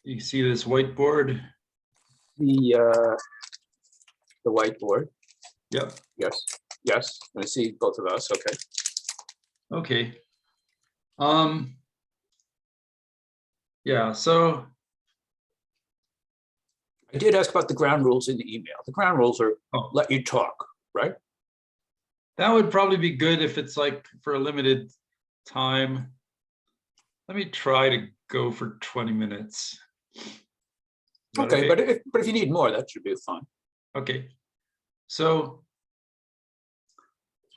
You see this whiteboard? The whiteboard. Yep. Yes. Yes. I see both of us. Okay. Okay. Yeah, so I did ask about the ground rules in the email. The ground rules are let you talk, right? that would probably be good if it's like for a limited time. Let me try to go for 20 minutes. Okay, but if you need more, that should be fine. Okay. So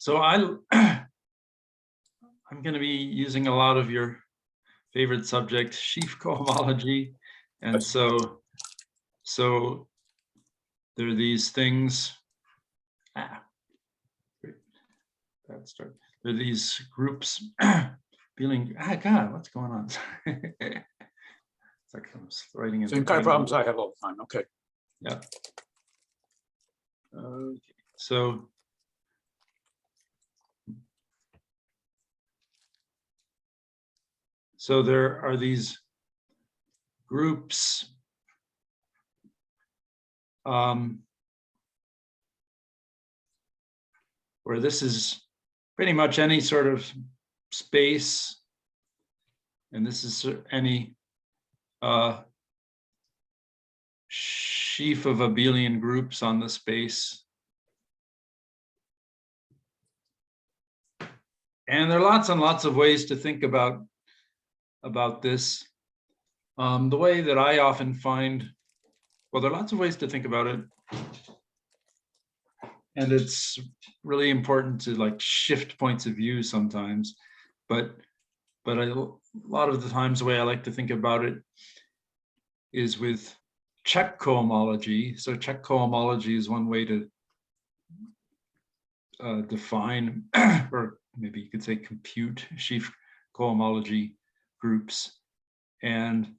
I'm going to be using a lot of your favorite subject, sheaf cohomology, and so there are these things. That's start. There are these groups feeling. God, what's going on? It's like I'm writing in Same kind of problems I have all the time. Okay. Yeah. Okay. So there are these groups where this is pretty much any sort of space, and this is any sheaf of abelian groups on the space. And there are lots and lots of ways to think about this. The way that I often find, well, there are lots of ways to think about it. And it's really important to like shift points of view sometimes. But a lot of the times the way I like to think about it is with Czech cohomology. So Czech cohomology is one way to define, or maybe you could say compute sheaf cohomology groups. And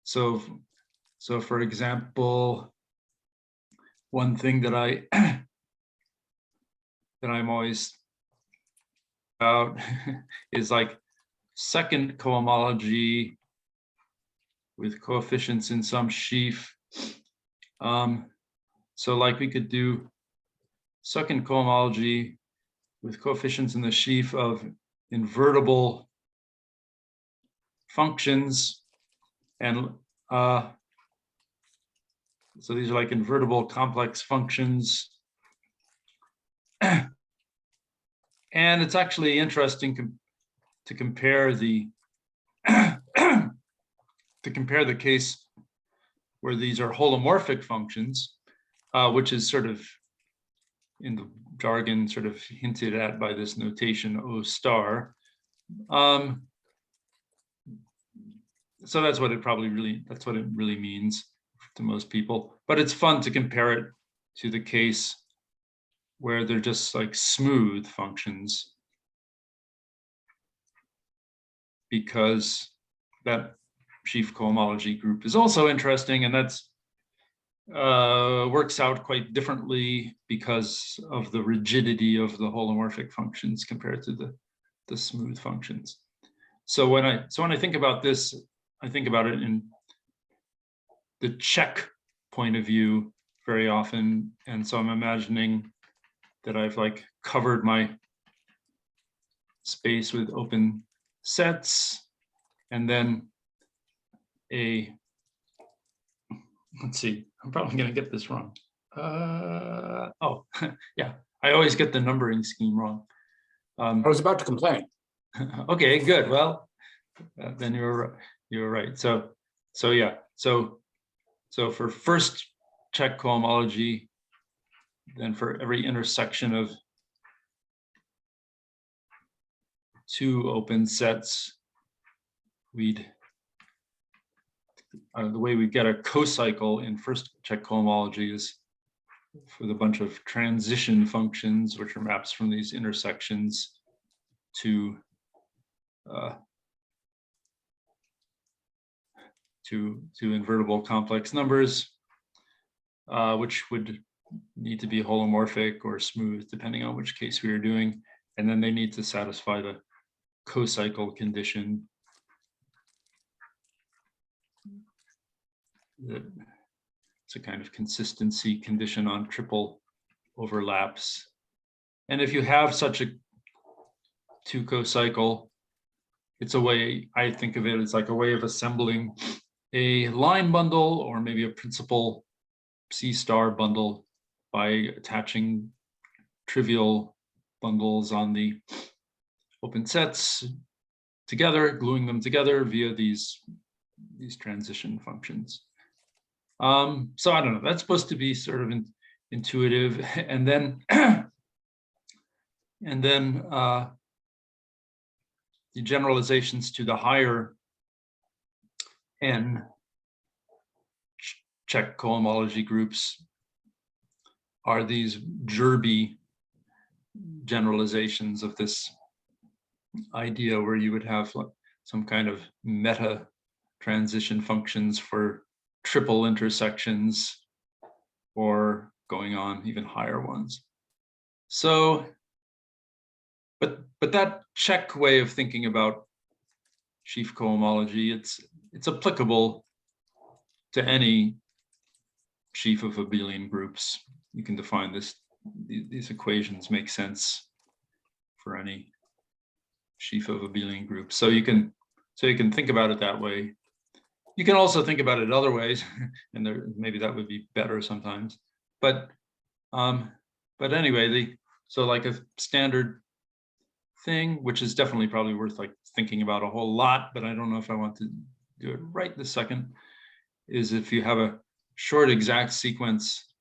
so for example, one thing that I'm always about is like second cohomology with coefficients in some sheaf. So like we could do second cohomology with coefficients in the sheaf of invertible functions, and so these are like invertible complex functions. And it's actually interesting to compare the the case where these are holomorphic functions, which is sort of in the jargon sort of hinted at by this notation O star. So that's what it really means to most people. But it's fun to compare it to the case where they're just like smooth functions, because that sheaf cohomology group is also interesting, and that's works out quite differently because of the rigidity of the holomorphic functions compared to the smooth functions. So when I think about this, I think about it in the Czech point of view very often, and so I'm imagining that I've like covered my space with open sets, and then let's see, I'm probably going to get this wrong. Oh, yeah, I always get the numbering scheme wrong. I was about to complain. Okay, good. Well, then you were right. So yeah. So for first Czech cohomology, then for every intersection of two open sets, we'd the way we get a cocycle in first Czech cohomology is with a bunch of transition functions, which are maps from these intersections to invertible complex numbers, which would need to be holomorphic or smooth, depending on which case we are doing. And then they need to satisfy the cocycle condition. it's a kind of consistency condition on triple overlaps. And if you have such a 2 cocycle, it's a way, I think of it as like a way of assembling a line bundle or maybe a principal C star bundle by attaching trivial bundles on the open sets together, gluing them together via these transition functions. So I don't know, that's supposed to be sort of intuitive. And then the generalizations to the higher n Czech cohomology groups are these n-gerbes generalizations of this idea where you would have some kind of meta transition functions for triple intersections or going on even higher ones. So, but that Czech way of thinking about sheaf cohomology, it's applicable to any sheaf of abelian groups. You can define this, these equations make sense for any sheaf of abelian groups. So you can think about it that way. You can also think about it other ways, and maybe that would be better sometimes. But anyway, so like a standard thing, which is definitely probably worth like thinking about a whole lot, but I don't know if I want to do it right this second, is if you have a short exact sequence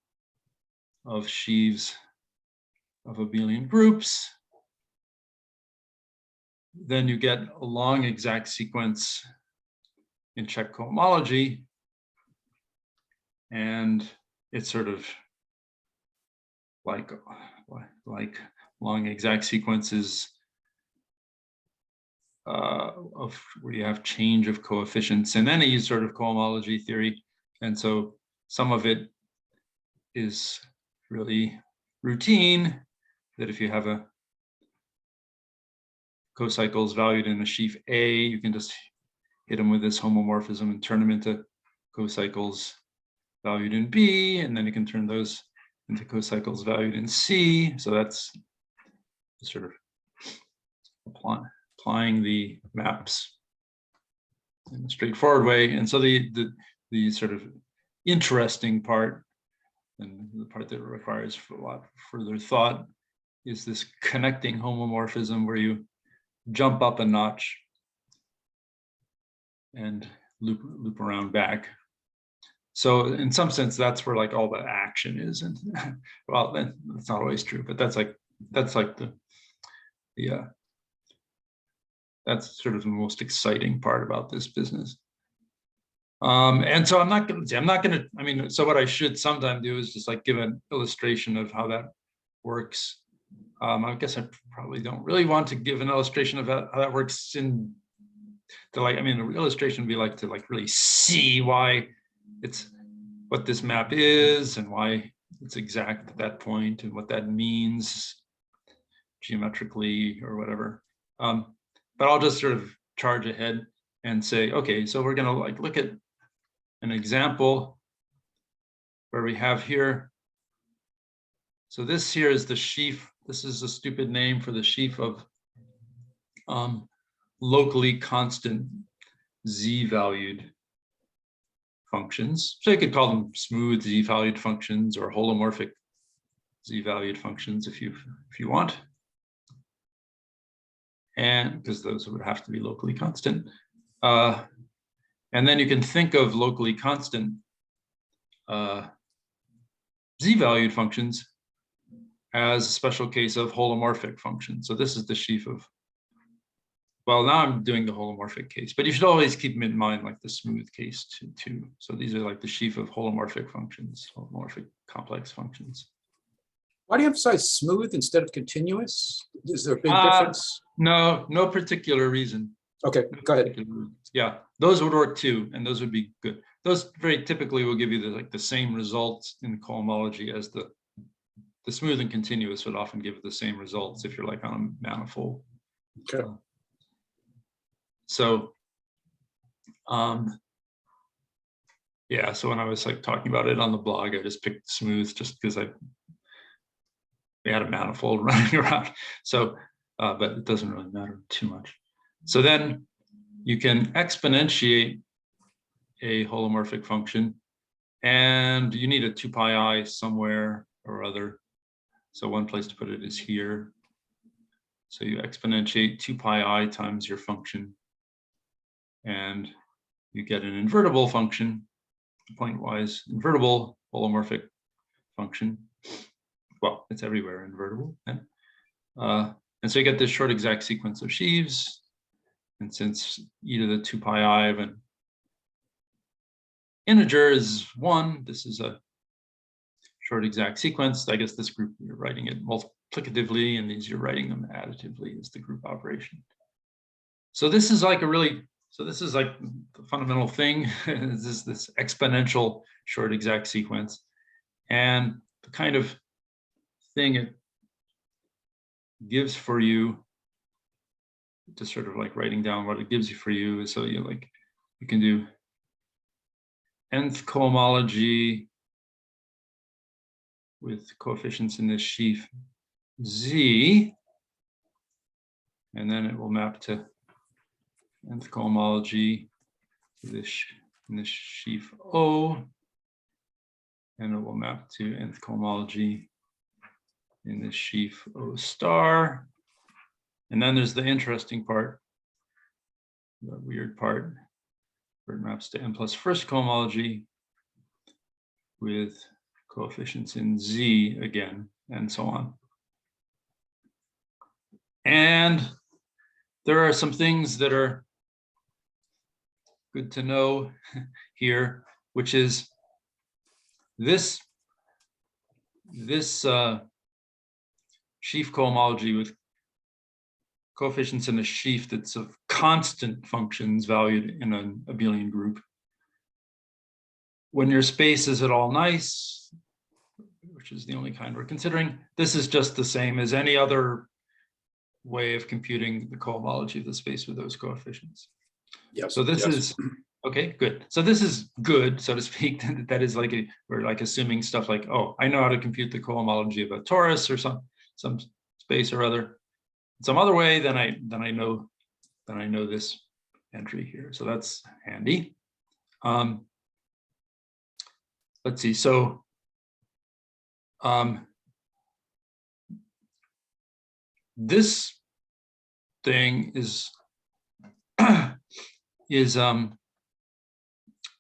of sheaves of abelian groups, then you get a long exact sequence in Czech cohomology, and it's sort of like long exact sequences of where you have change of coefficients in any sort of cohomology theory. And so some of it is really routine, that if you have a cocycles valued in a sheaf A, you can just hit them with this homomorphism and turn them into cocycles valued in B, and then you can turn those into cocycles valued in C. So that's sort of applying the maps in a straightforward way. And so the sort of interesting part, and the part that requires a lot further thought, is this connecting homomorphism where you jump up a notch and loop around back. So in some sense, that's where like all the action is. And well, that's not always true, but that's like the that's sort of the most exciting part about this business. And so I'm not going to, I mean, so what I should sometime do is just like give an illustration of how that works. I guess I probably don't really want to give an illustration of how that works in the, like, I mean, the illustration would be like to like really see why it's what this map is and why it's exact at that point and what that means geometrically or whatever. But I'll just sort of charge ahead and say, okay, so we're going to like look at an example where we have here. So this here is the sheaf. This is a stupid name for the sheaf of locally constant z-valued functions. So you could call them smooth z-valued functions or holomorphic z-valued functions if you want. And because those would have to be locally constant. And then you can think of locally constant z-valued functions as a special case of holomorphic functions. So this is the sheaf of, well, now I'm doing the holomorphic case, but you should always keep in mind like the smooth case too. So these are like the sheaf of holomorphic functions, holomorphic complex functions. Why do you emphasize smooth instead of continuous? Is there a big difference? No, no particular reason. Okay, go ahead. Yeah, those would work too, and those would be good. Those very typically will give you the same results in cohomology as the smooth and continuous would often give the same results if you're like on a manifold. Okay. So, Yeah, so when I was like talking about it on the blog, I just picked smooth just because we had a manifold running around. So, but it doesn't really matter too much. So then you can exponentiate a holomorphic function, and you need a 2 pi I somewhere or other. So one place to put it is here. So you exponentiate 2 pi I times your function, and you get an invertible function, pointwise invertible holomorphic function. Well, it's everywhere invertible. And so you get this short exact sequence of sheaves. And since e to the 2 pi I of an integer is 1, this is a short exact sequence. I guess this group, you're writing it multiplicatively, and these you're writing them additively as the group operation. So this is like this is like the fundamental thing. Is this exponential short exact sequence. And the kind of thing it gives for you, just sort of like writing down what it gives you for you, is so you can do nth cohomology with coefficients in this sheaf Z, and then it will map to nth cohomology in this sheaf O, and it will map to nth cohomology in this sheaf O star. And then there's the interesting part, the weird part, where it maps to n plus first cohomology with coefficients in Z again, and so on. And there are some things that are good to know here, which is this sheaf cohomology with coefficients in a sheaf that's of constant functions valued in an abelian group. When your space is at all nice, which is the only kind we're considering, this is just the same as any other way of computing the cohomology of the space with those coefficients. Yes. So this is okay, good. So this is good, so to speak. That is like we're like assuming stuff like, oh, I know how to compute the cohomology of a torus or some space or other. Some other way, then I know this entry here. So that's handy. Let's see. So this thing is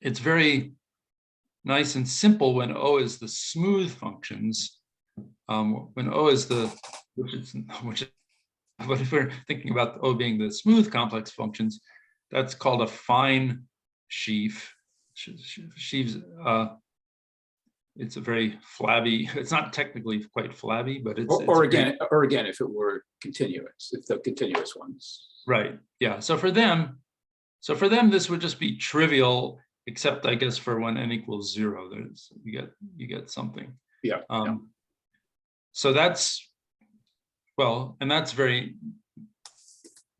it's very nice and simple when O is the smooth functions. When O is the but if we're thinking about O being the smooth complex functions, that's called a fine sheaf. Sheaves, it's a very flabby, it's not technically quite flabby, but it's or again, if it were continuous, if the continuous ones. Right. Yeah. So for them, this would just be trivial, except I guess for when n equals 0, there's you get something. Yeah. So that's, well, and that's very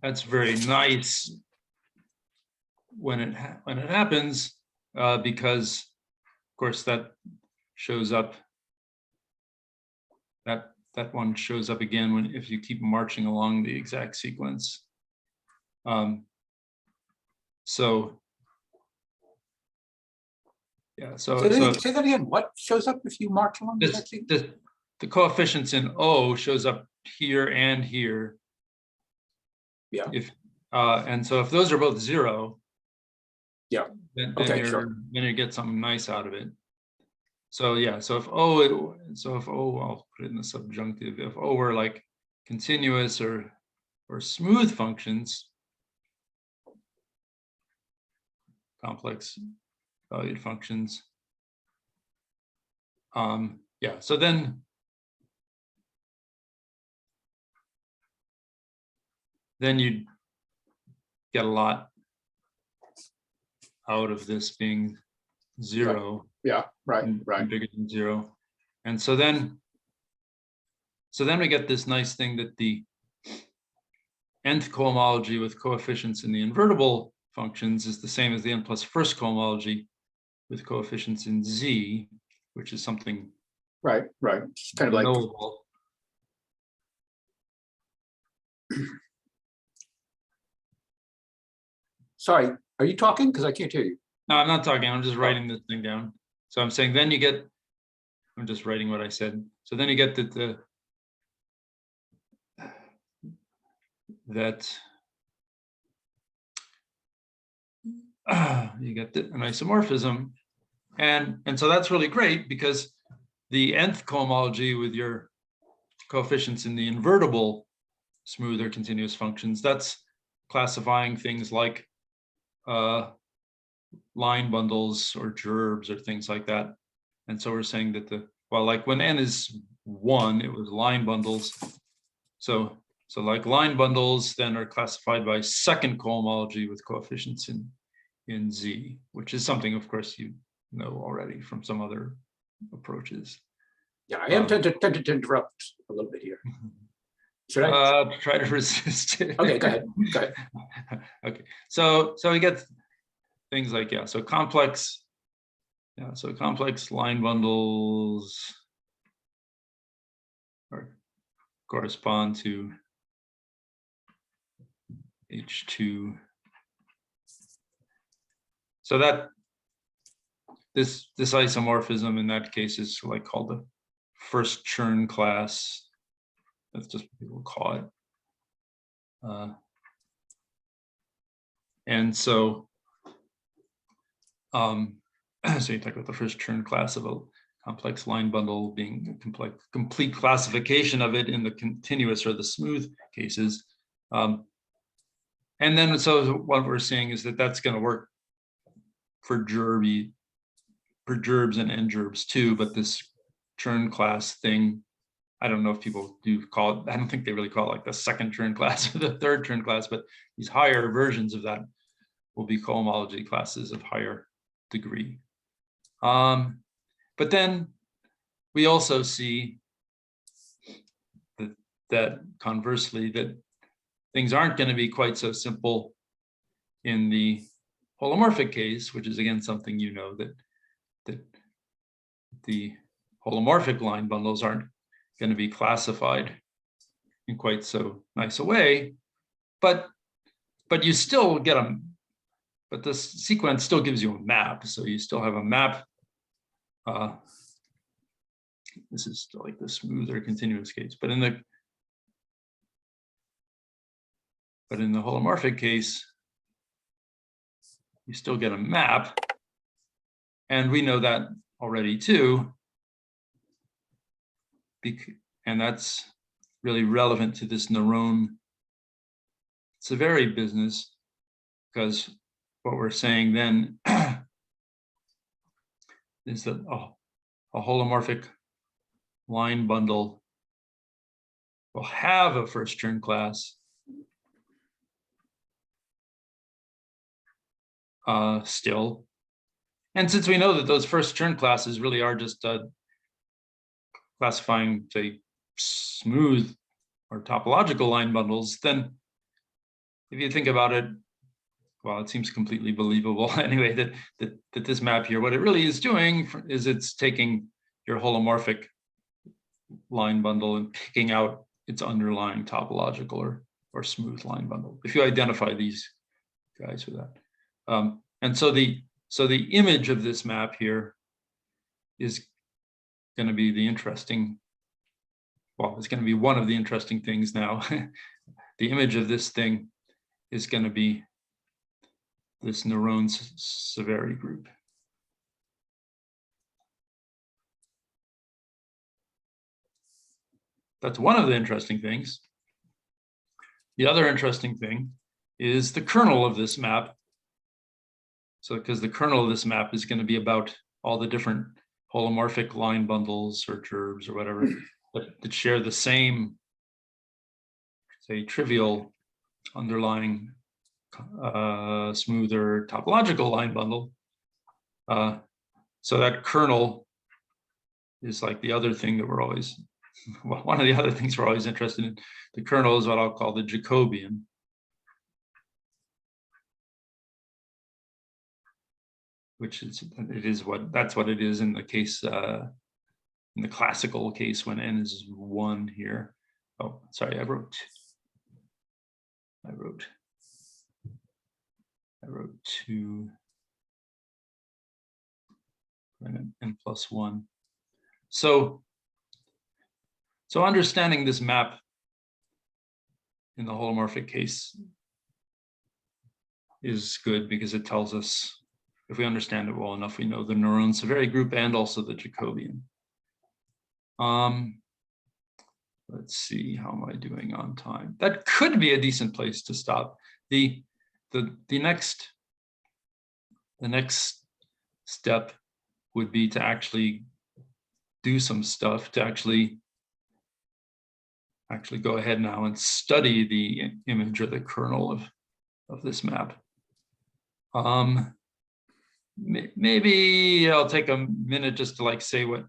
nice when it happens, because of course that shows up. That one shows up again if you keep marching along the exact sequence. So yeah. So say that again. What shows up if you march along the exact sequence? The coefficients in O shows up here and here. Yeah. And so if those are both 0, yeah, then sure. Then you get something nice out of it. So yeah, so if O, I'll put it in the subjunctive. If O were like continuous or smooth functions, complex valued functions. Yeah, so then you'd get a lot out of this being 0. Yeah, right. Bigger than 0. And so then we get this nice thing that the nth cohomology with coefficients in the invertible functions is the same as the n plus first cohomology with coefficients in Z, which is something Right. It's kind of like knowable. Sorry, are you talking? Because I can't hear you. No, I'm not talking. I'm just writing this thing down. So I'm saying then you get, I'm just writing what I said. So then you get that you get an isomorphism. And so that's really great because the nth cohomology with your coefficients in the invertible smooth or continuous functions, that's classifying things like line bundles or gerbes or things like that. And so we're saying that like when n is 1, it was line bundles. So like line bundles then are classified by second cohomology with coefficients in Z, which is something, of course, you know already from some other approaches. Yeah, I am tempted to interrupt a little bit here. Should I? Try to resist it. Okay, go ahead. Okay, so we get things like, so complex line bundles correspond to H2. So that this isomorphism in that case is like called the first Chern class. That's just what people call it. And so, so you talk about the first Chern class of a complex line bundle being a complete classification of it in the continuous or the smooth cases. And then, so what we're saying is that that's going to work for gerbes and n-gerbes too, but this Chern class thing, I don't know if people do call it, I don't think they really call it like the second Chern class or the third Chern class, but these higher versions of that will be cohomology classes of higher degree. But then we also see that conversely, that things aren't going to be quite so simple in the holomorphic case, which is again something you know, that the holomorphic line bundles aren't going to be classified in quite so nice a way, but you still get them. But the sequence still gives you a map, so you still have a map. This is still like the smooth or continuous case, but in the holomorphic case, you still get a map, and we know that already too. And that's really relevant to this Néron Severi business, because what we're saying then is that a holomorphic line bundle will have a first Chern class still. And since we know that those first Chern classes really are just classifying, say, smooth or topological line bundles, then if you think about it, well, it seems completely believable anyway that this map here, what it really is doing is it's taking your holomorphic line bundle and picking out its underlying topological or smooth line bundle, if you identify these guys with that. And so the image of this map here is going to be the interesting, well, it's going to be one of the interesting things now. The image of this thing is going to be this Néron Severi group. That's one of the interesting things. The other interesting thing is the kernel of this map. So because the kernel of this map is going to be about all the different holomorphic line bundles or gerbes or whatever that share the same, say, trivial underlying smoother topological line bundle. So that kernel is like the other thing that we're always, well, one of the other things we're always interested in. The kernel is what I'll call the Jacobian. which is that's what it is in the case, in the classical case when n is 1 here. Oh, sorry, I wrote 2 and n plus 1. So understanding this map in the holomorphic case is good because it tells us, if we understand it well enough, we know the Néron Severi group and also the Jacobian. Let's see, how am I doing on time? That could be a decent place to stop. The next step would be to actually do some stuff, to actually go ahead now and study the image or the kernel of this map. Maybe I'll take a minute just to like say what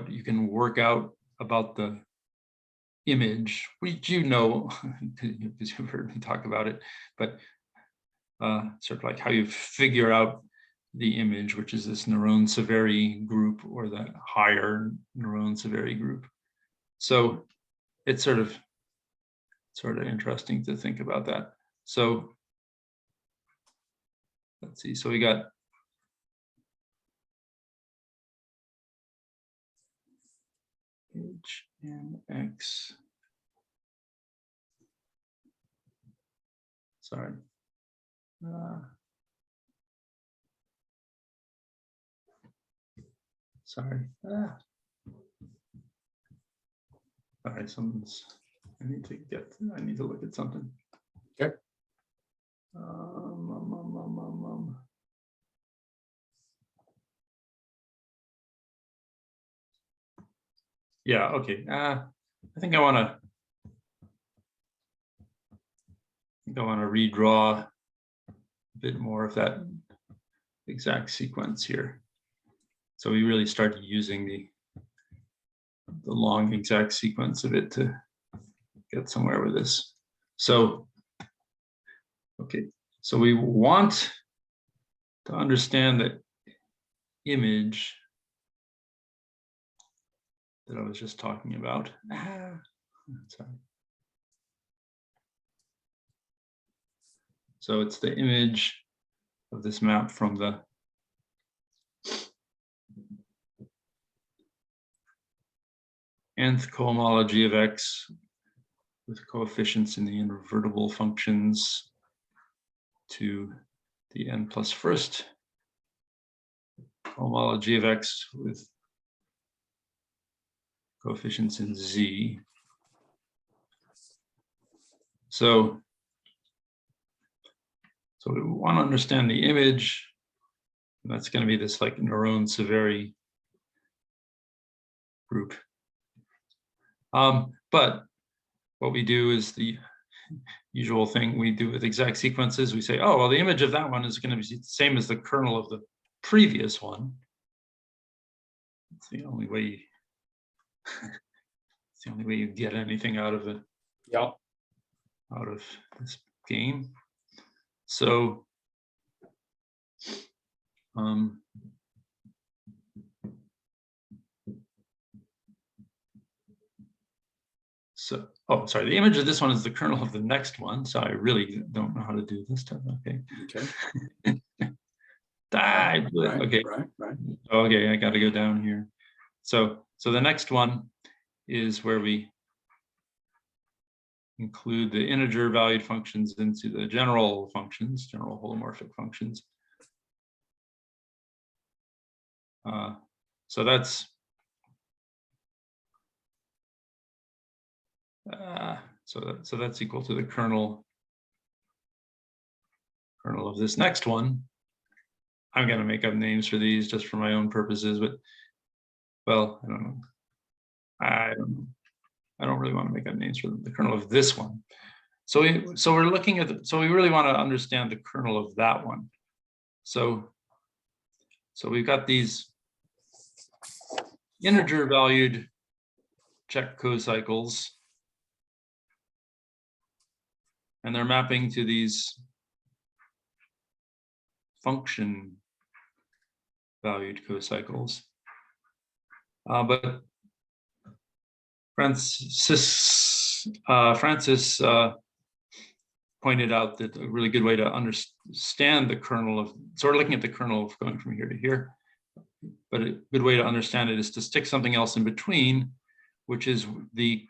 you can work out about the image, which you know because you've heard me talk about it, but sort of like how you figure out the image, which is this Néron Severi group or the higher Néron Severi group. So it's sort of interesting to think about that. So let's see. So we got H and X. Sorry. Sorry. All right, I need to look at something. Okay. Yeah, okay. I think I want to redraw a bit more of that exact sequence here. So we really started using the long exact sequence of it to get somewhere with this. So, okay, so we want to understand the image that I was just talking about. Sorry. So it's the image of this map from the nth cohomology of X with coefficients in the invertible functions to the n plus first cohomology of X with coefficients in Z. So we want to understand the image. That's going to be this like Néron Severi group. But what we do is the usual thing we do with exact sequences. We say, oh, well, the image of that one is going to be the same as the kernel of the previous one. It's the only way. It's the only way you get anything out of it. Yeah. Out of this game. So, oh, sorry, the image of this one is the kernel of the next one. So I really don't know how to do this stuff. Okay. Okay. Right. Okay, I got to go down here. So the next one is where we include the integer valued functions into the general functions, general holomorphic functions. So that's so that's equal to the kernel of this next one. I'm going to make up names for these just for my own purposes, but well, I don't know. I don't really want to make up names for the kernel of this one. So we're looking at so we really want to understand the kernel of that one. So we've got these integer valued Czech cocycles, and they're mapping to these function valued cocycles. But Francis pointed out that a really good way to understand the kernel of, so we're looking at the kernel of going from here to here, but a good way to understand it is to stick something else in between, which is the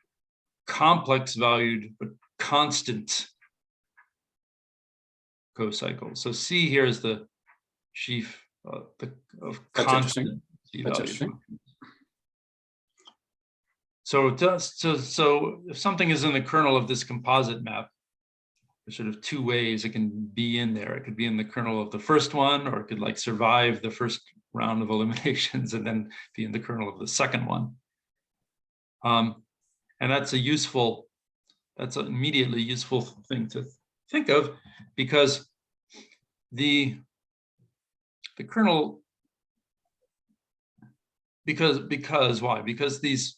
complex valued but constant cocycle. So C here is the sheaf of constant C valued. So if something is in the kernel of this composite map, there's sort of two ways it can be in there. It could be in the kernel of the first one, or it could like survive the first round of eliminations and then be in the kernel of the second one. And that's that's an immediately useful thing to think of, because the kernel, why? Because this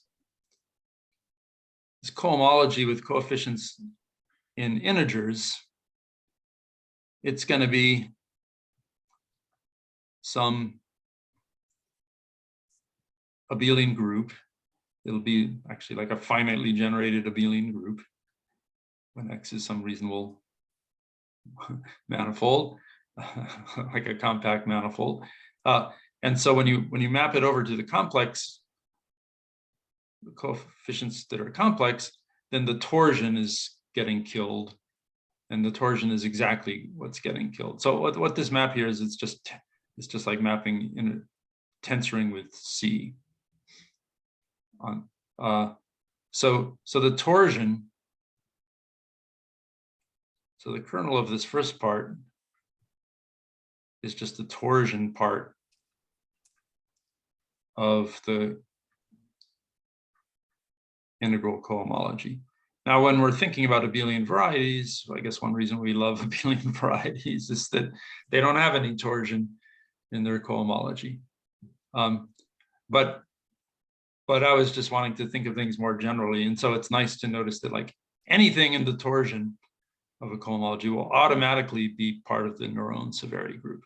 cohomology with coefficients in integers, it's going to be some abelian group. It'll be actually like a finitely generated abelian group when X is some reasonable manifold, like a compact manifold. And so when you map it over to the complex, the coefficients that are complex, then the torsion is getting killed, and the torsion is exactly what's getting killed. So what this map here is, it's just like mapping in tensoring with C. So the torsion, so the kernel of this first part is just the torsion part of the integral cohomology. Now, when we're thinking about abelian varieties, I guess one reason we love abelian varieties is that they don't have any torsion in their cohomology. But I was just wanting to think of things more generally, and so it's nice to notice that like anything in the torsion of a cohomology will automatically be part of the Néron Severi group.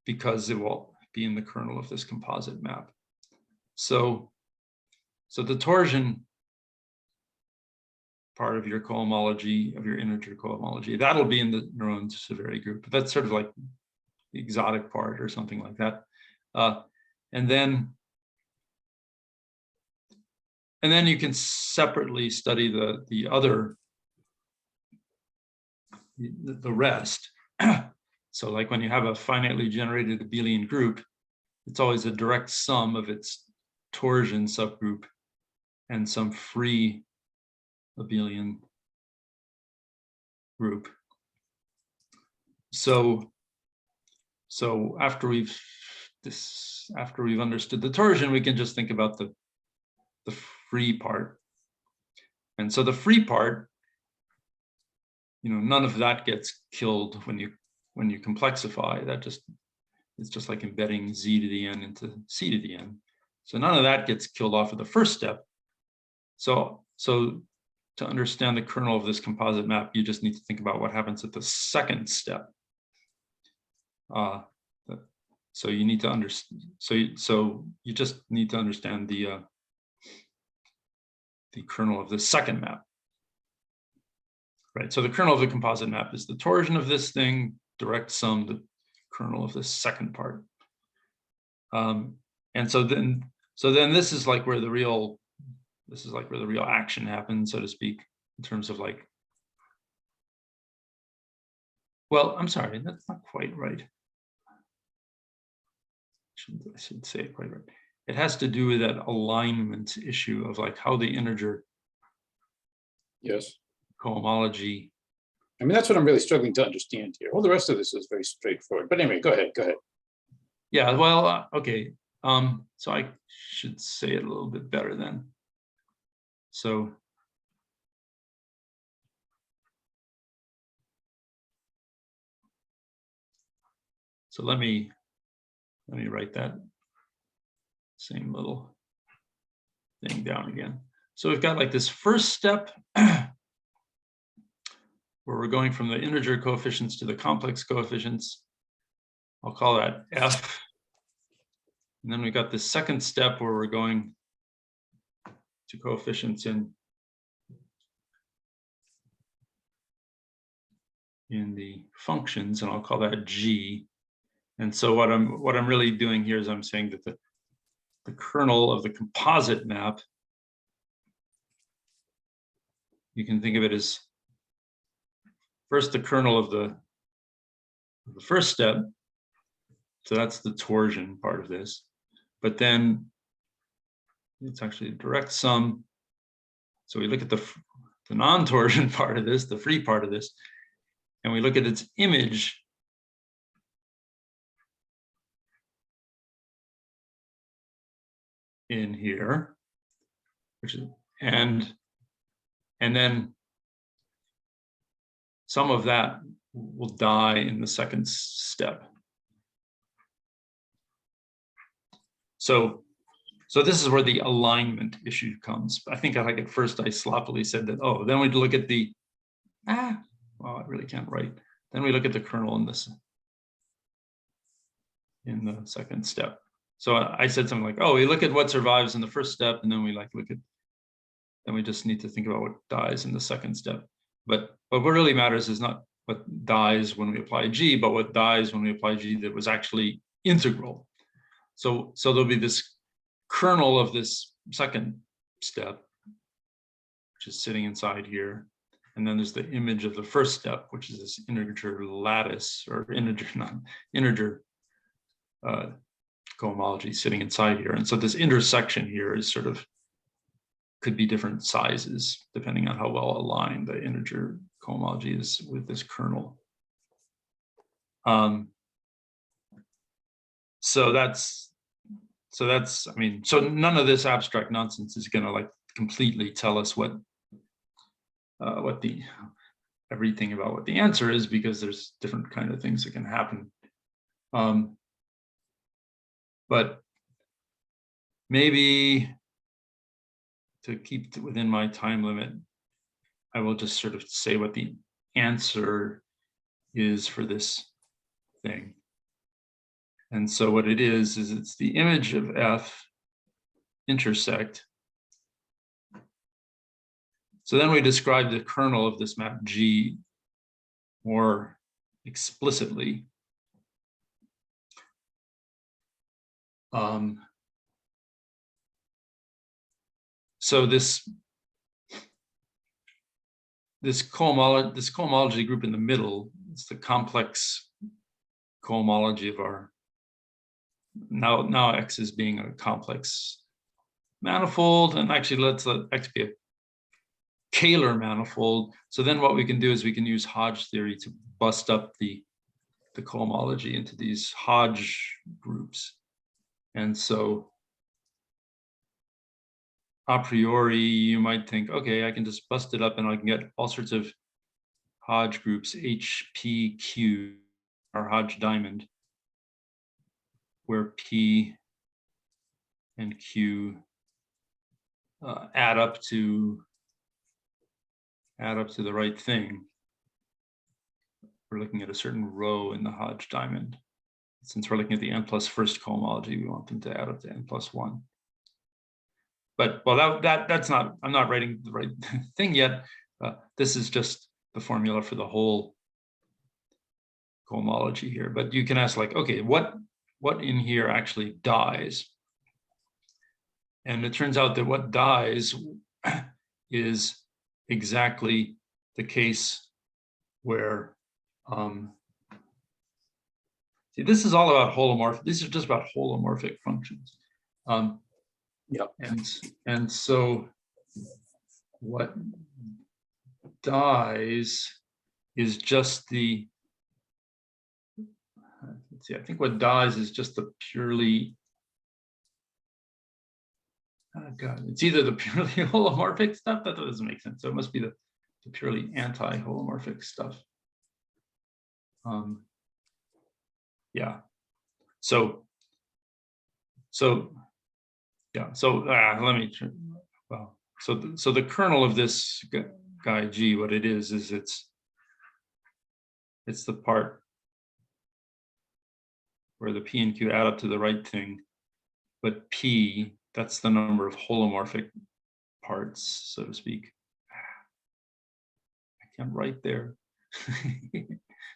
Because it will be in the kernel of this composite map. So the torsion part of your cohomology, of your integer cohomology, that'll be in the Néron Severi group. But that's sort of like the exotic part or something like that. And then you can separately study the rest. So like when you have a finitely generated abelian group, it's always a direct sum of its torsion subgroup and some free abelian group. So after we've understood the torsion, we can just think about the free part. And so the free part, none of that gets killed when you complexify. It's just like embedding z to the n into c to the n. So none of that gets killed off of the first step. So to understand the kernel of this composite map, you just need to think about what happens at the second step. So you need to understand. So you just need to understand the kernel of the second map, right? So the kernel of the composite map is the torsion of this thing, direct sum the kernel of the second part. And so then this is like where the real action happens, so to speak, in terms of like, well, I'm sorry, that's not quite right. I should say it quite right. It has to do with that alignment issue of like how the integer cohomology. I mean, that's what I'm really struggling to understand here. All the rest of this is very straightforward. But anyway, go ahead. Yeah, well, okay. So I should say it a little bit better then. So let me write that same little thing down again. So we've got like this first step where we're going from the integer coefficients to the complex coefficients I'll call that F. And then we got this second step where we're going to coefficients in the functions, and I'll call that G. And so what I'm really doing here is I'm saying that the kernel of the composite map, you can think of it as first the kernel of the first step. So that's the torsion part of this. But then it's actually a direct sum. So we look at the non-torsion part of this, the free part of this, and we look at its image in here, which is, and then some of that will die in the second step. So this is where the alignment issue comes. I think at first I sloppily said that, oh, then we'd look at the, well, I really can't write. Then we look at the kernel in the second step. So I said something like, oh, we look at what survives in the first step, and then we then we just need to think about what dies in the second step. But what really matters is not what dies when we apply G, but what dies when we apply G that was actually integral. So there'll be this kernel of this second step, which is sitting inside here. And then there's the image of the first step, which is this integer lattice, or integer cohomology sitting inside here. And so this intersection here is sort of, could be different sizes depending on how well aligned the integer cohomology is with this kernel. So none of this abstract nonsense is going to completely tell us what everything about what the answer is, because there's different kind of things that can happen. But maybe to keep within my time limit, I will just sort of say what the answer is for this thing. And so what it is it's the image of F intersect. So then we describe the kernel of this map G more explicitly. So this cohomology group in the middle is the complex cohomology of our, now X is being a complex manifold, and actually let's let X be a Kähler manifold. So then what we can do is we can use Hodge theory to bust up the cohomology into these Hodge groups. And so a priori, you might think, okay, I can just bust it up and I can get all sorts of Hodge groups, H, P, Q, or Hodge diamond, where P and Q add up to the right thing. We're looking at a certain row in the Hodge diamond. Since we're looking at the n plus first cohomology, we want them to add up to n plus 1. But well, that's not, I'm not writing the right thing yet. This is just the formula for the whole cohomology here. But you can ask okay, what in here actually dies? And it turns out that what dies is exactly the case where, see, this is all about holomorphic. These are just about holomorphic functions. Yep. And so what dies is just the, let's see, I think what dies is just the purely, oh God, it's either the purely holomorphic stuff, that doesn't make sense. So it must be the purely anti-holomorphic stuff. Yeah. So let me, well, so the kernel of this guy G, what it is it's the part where the P and Q add up to the right thing, but P, that's the number of holomorphic parts, so to speak. I can't write there.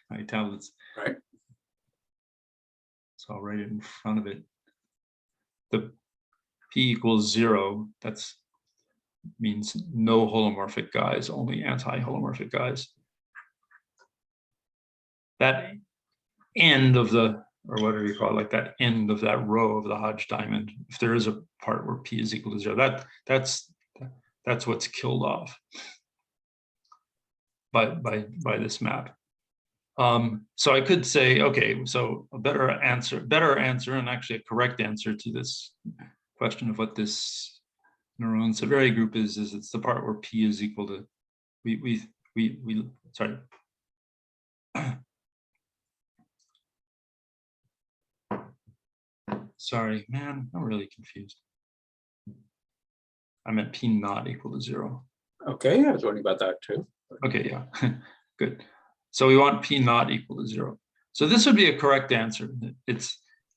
My tablets. Right. So I'll write it in front of it. The P equals 0, that's means no holomorphic guys, only anti-holomorphic guys. That end of the, or whatever you call it, like that end of that row of the Hodge diamond, if there is a part where P is equal to 0, that's what's killed off by this map. So I could say, okay, so a better answer, and actually a correct answer to this question of what this Néron Severi group is it's the part where P is equal to, sorry. Sorry, man, I'm really confused. I meant P not equal to 0. Okay, I was wondering about that too. Okay, yeah, good. So we want P not equal to 0. So this would be a correct answer.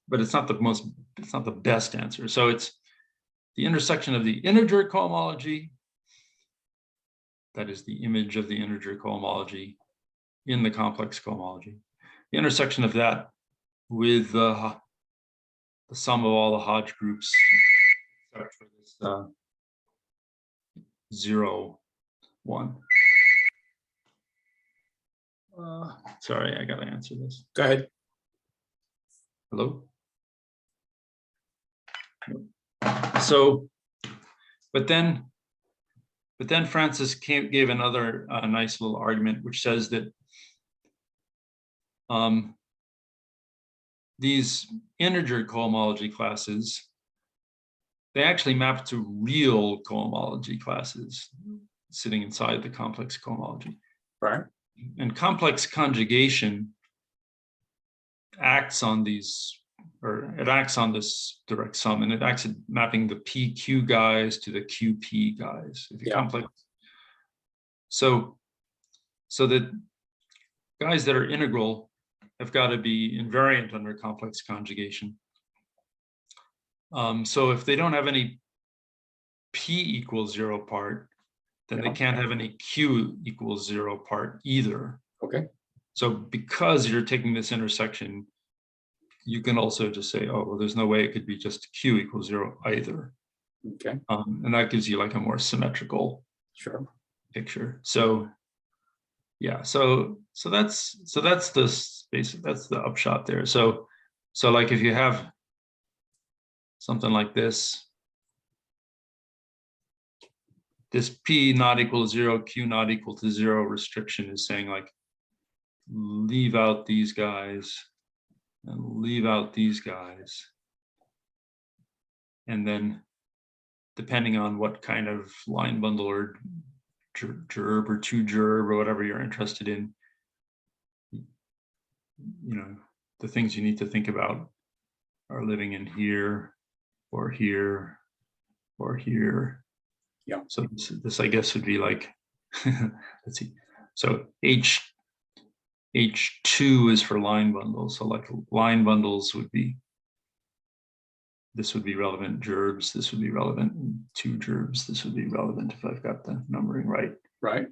But it's not the best answer. So it's the intersection of the integer cohomology, that is the image of the integer cohomology in the complex cohomology. The intersection of that with the sum of all the Hodge groups, except for this 0, 1. Sorry, I gotta answer this. Go ahead. Hello? So, but then Francis gave another nice little argument, which says that these integer cohomology classes, they actually map to real cohomology classes sitting inside the complex cohomology. Right. And complex conjugation acts on these, or it acts on this direct sum, and it acts at mapping the PQ guys to the QP guys. If you complex, so the guys that are integral have got to be invariant under complex conjugation. So if they don't have any P equals 0 part, then they can't have any Q equals 0 part either. Okay. So because you're taking this intersection, you can also just say, oh, well, there's no way it could be just Q equals 0 either. Okay. And that gives you like a more symmetrical picture. So yeah, so that's the basic, that's the upshot there. So like if you have something like this P not equal to 0, Q not equal to 0 restriction is saying like, leave out these guys and leave out these guys. And then depending on what kind of line bundle or gerb or 2-gerb or whatever you're interested in, you know, the things you need to think about are living in here or here or here. Yeah. So this I guess would be like, let's see. So H2 is for line bundles. So like line bundles would be, this would be relevant gerbs, this would be relevant 2 gerbs, this would be relevant if I've got the numbering right. Right.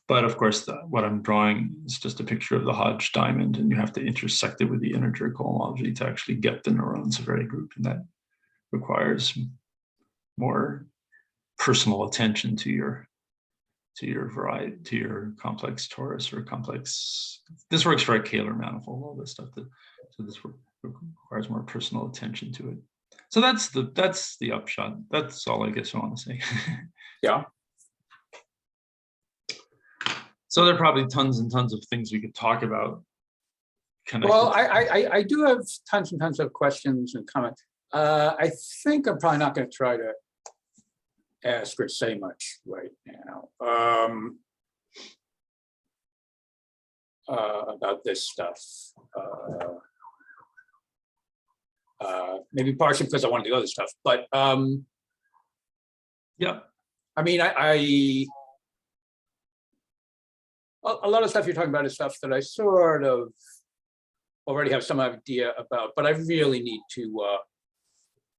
But of course, what I'm drawing is just a picture of the Hodge diamond, and you have to intersect it with the integer cohomology to actually get the Néron Severi group, and that requires more personal attention to your variety, to your complex torus or complex. This works for a Kähler manifold, all this stuff. So this requires more personal attention to it. So that's the upshot. That's all I guess I want to say. Yeah. So there are probably tons and tons of things we could talk about. Well, I do have tons and tons of questions and comments. I think I'm probably not going to try to ask or say much right now about this stuff. Maybe partially because I want to do other stuff, but yeah. I mean, a lot of stuff you're talking about is stuff that I sort of already have some idea about, but I really need to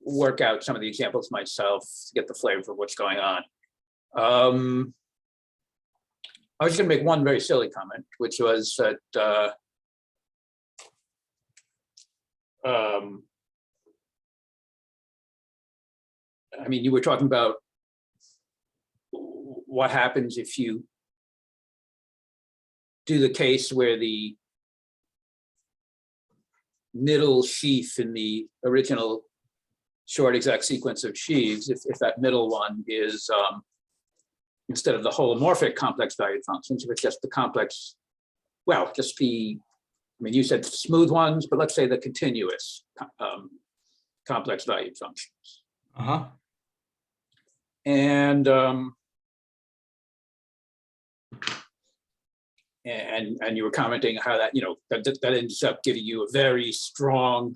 work out some of the examples myself to get the flavor of what's going on. I was just going to make one very silly comment, which was that I mean, you were talking about what happens if you do the case where the middle sheaf in the original short exact sequence of sheaves, if that middle one is instead of the holomorphic complex valued functions, if it's just the complex, well, just the, I mean, you said smooth ones, but let's say the continuous complex valued functions. Uh-huh. And you were commenting how that, you know, that ends up giving you a very strong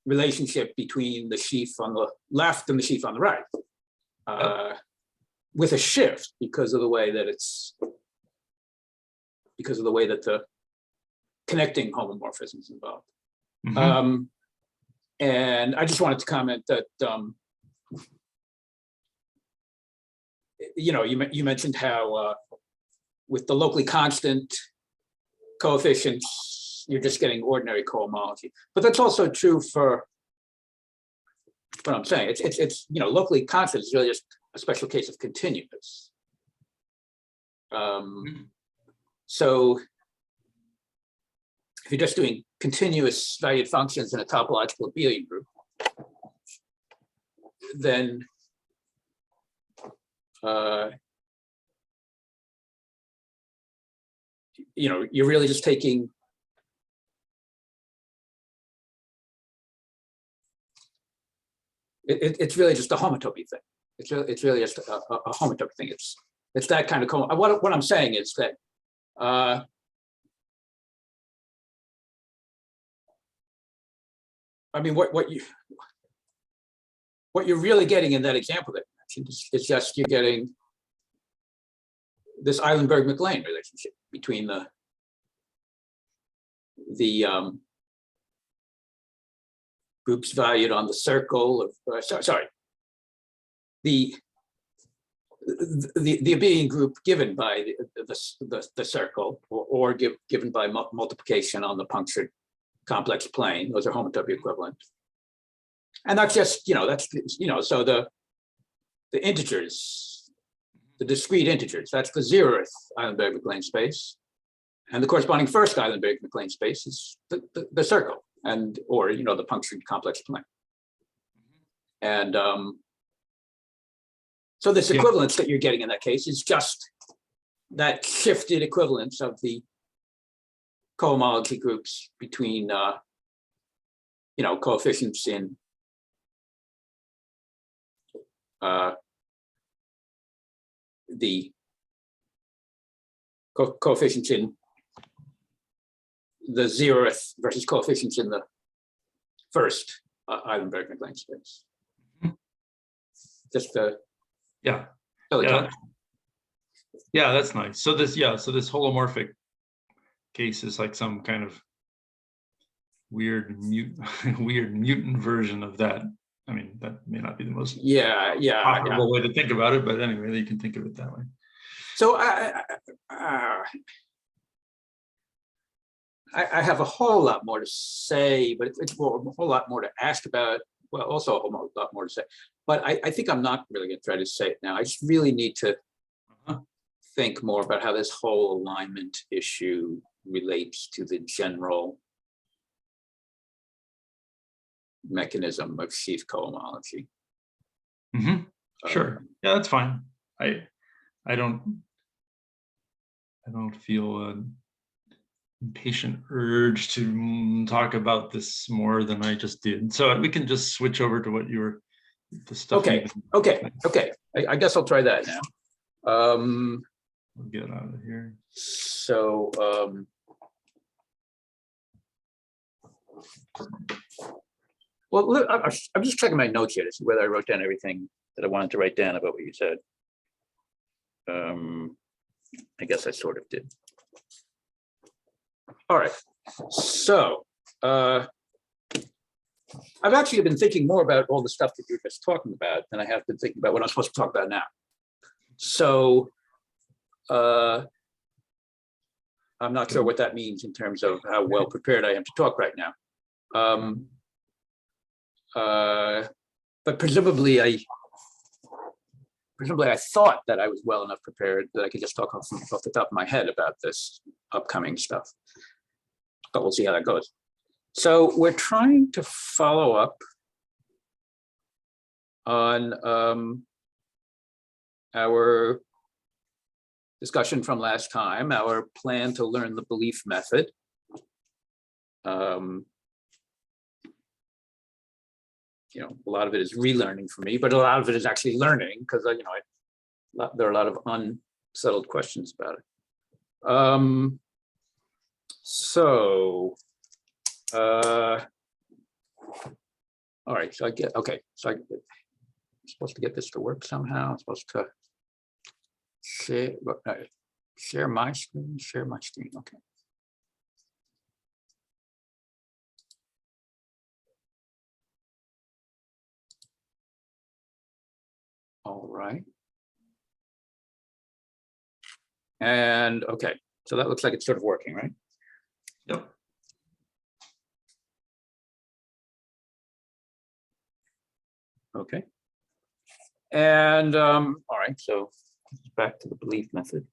relationship between the sheaf on the left and the sheaf on the right, with a shift because of the way that the connecting homomorphism is involved. Mm-hmm. And I just wanted to comment that you know, you mentioned how with the locally constant coefficients, you're just getting ordinary cohomology. But that's also true for what I'm saying. It's you know, locally constant is really just a special case of continuous. So if you're just doing continuous valued functions in a topological abelian group, then you know, you're really just taking it's really just a homotopy thing. It's really just a homotopy thing. It's that kind of what I'm saying is that I mean, what you're really getting in that example that I mentioned is just you're getting this Eilenberg-MacLane relationship between the groups valued on the circle of the abelian group given by the circle or given by multiplication on the punctured complex plane. Those are homotopy equivalent. And that's just, you know, that's, you know, so the integers, the discrete integers, that's the 0th Eilenberg-MacLane space. And the corresponding first Eilenberg-MacLane space is the circle and, or, you know, the punctured complex plane. And so this equivalence that you're getting in that case is just that shifted equivalence of the cohomology groups between, you know, coefficients in the coefficients in the 0th versus coefficients in the first Eilenberg-MacLane space. Just yeah, that's nice. So this holomorphic case is like some kind of weird mutant version of that. I mean, that may not be the most comparable way to think about it, but anyway, you can think of it that way. So I have a whole lot more to say, but it's a whole lot more to ask about. Well, also a whole lot more to say, but I think I'm not really going to try to say it now. I just really need to think more about how this whole alignment issue relates to the general mechanism of sheaf cohomology. Mm-hmm. Sure. Yeah, that's fine. I don't feel an impatient urge to talk about this more than I just did. So we can just switch over to what you were, the stuff. Okay. I guess I'll try that now. We'll get out of here. So well, look, I'm just checking my notes here to see whether I wrote down everything that I wanted to write down about what you said. I guess I sort of did. All right, so I've actually been thinking more about all the stuff that you're just talking about than I have been thinking about what I'm supposed to talk about now. So I'm not sure what that means in terms of how well prepared I am to talk right now. But presumably I thought that I was well enough prepared that I could just talk off the top of my head about this upcoming stuff. But we'll see how that goes. So we're trying to follow up on our discussion from last time, our plan to learn the belief method. You know, a lot of it is relearning for me, but a lot of it is actually learning because you know, there are a lot of unsettled questions about it. All right, so I'm supposed to get this to work somehow. I'm supposed to share my screen, okay. All right. And okay, so that looks like it's sort of working, right? Yep. Okay. And all right, so back to the belief method.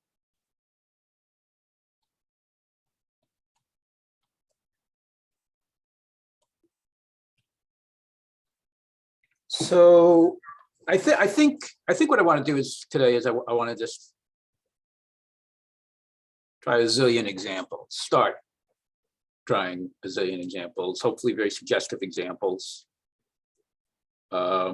So I think what I want to do today is I want to just try a zillion examples, start trying a zillion examples, hopefully very suggestive examples. I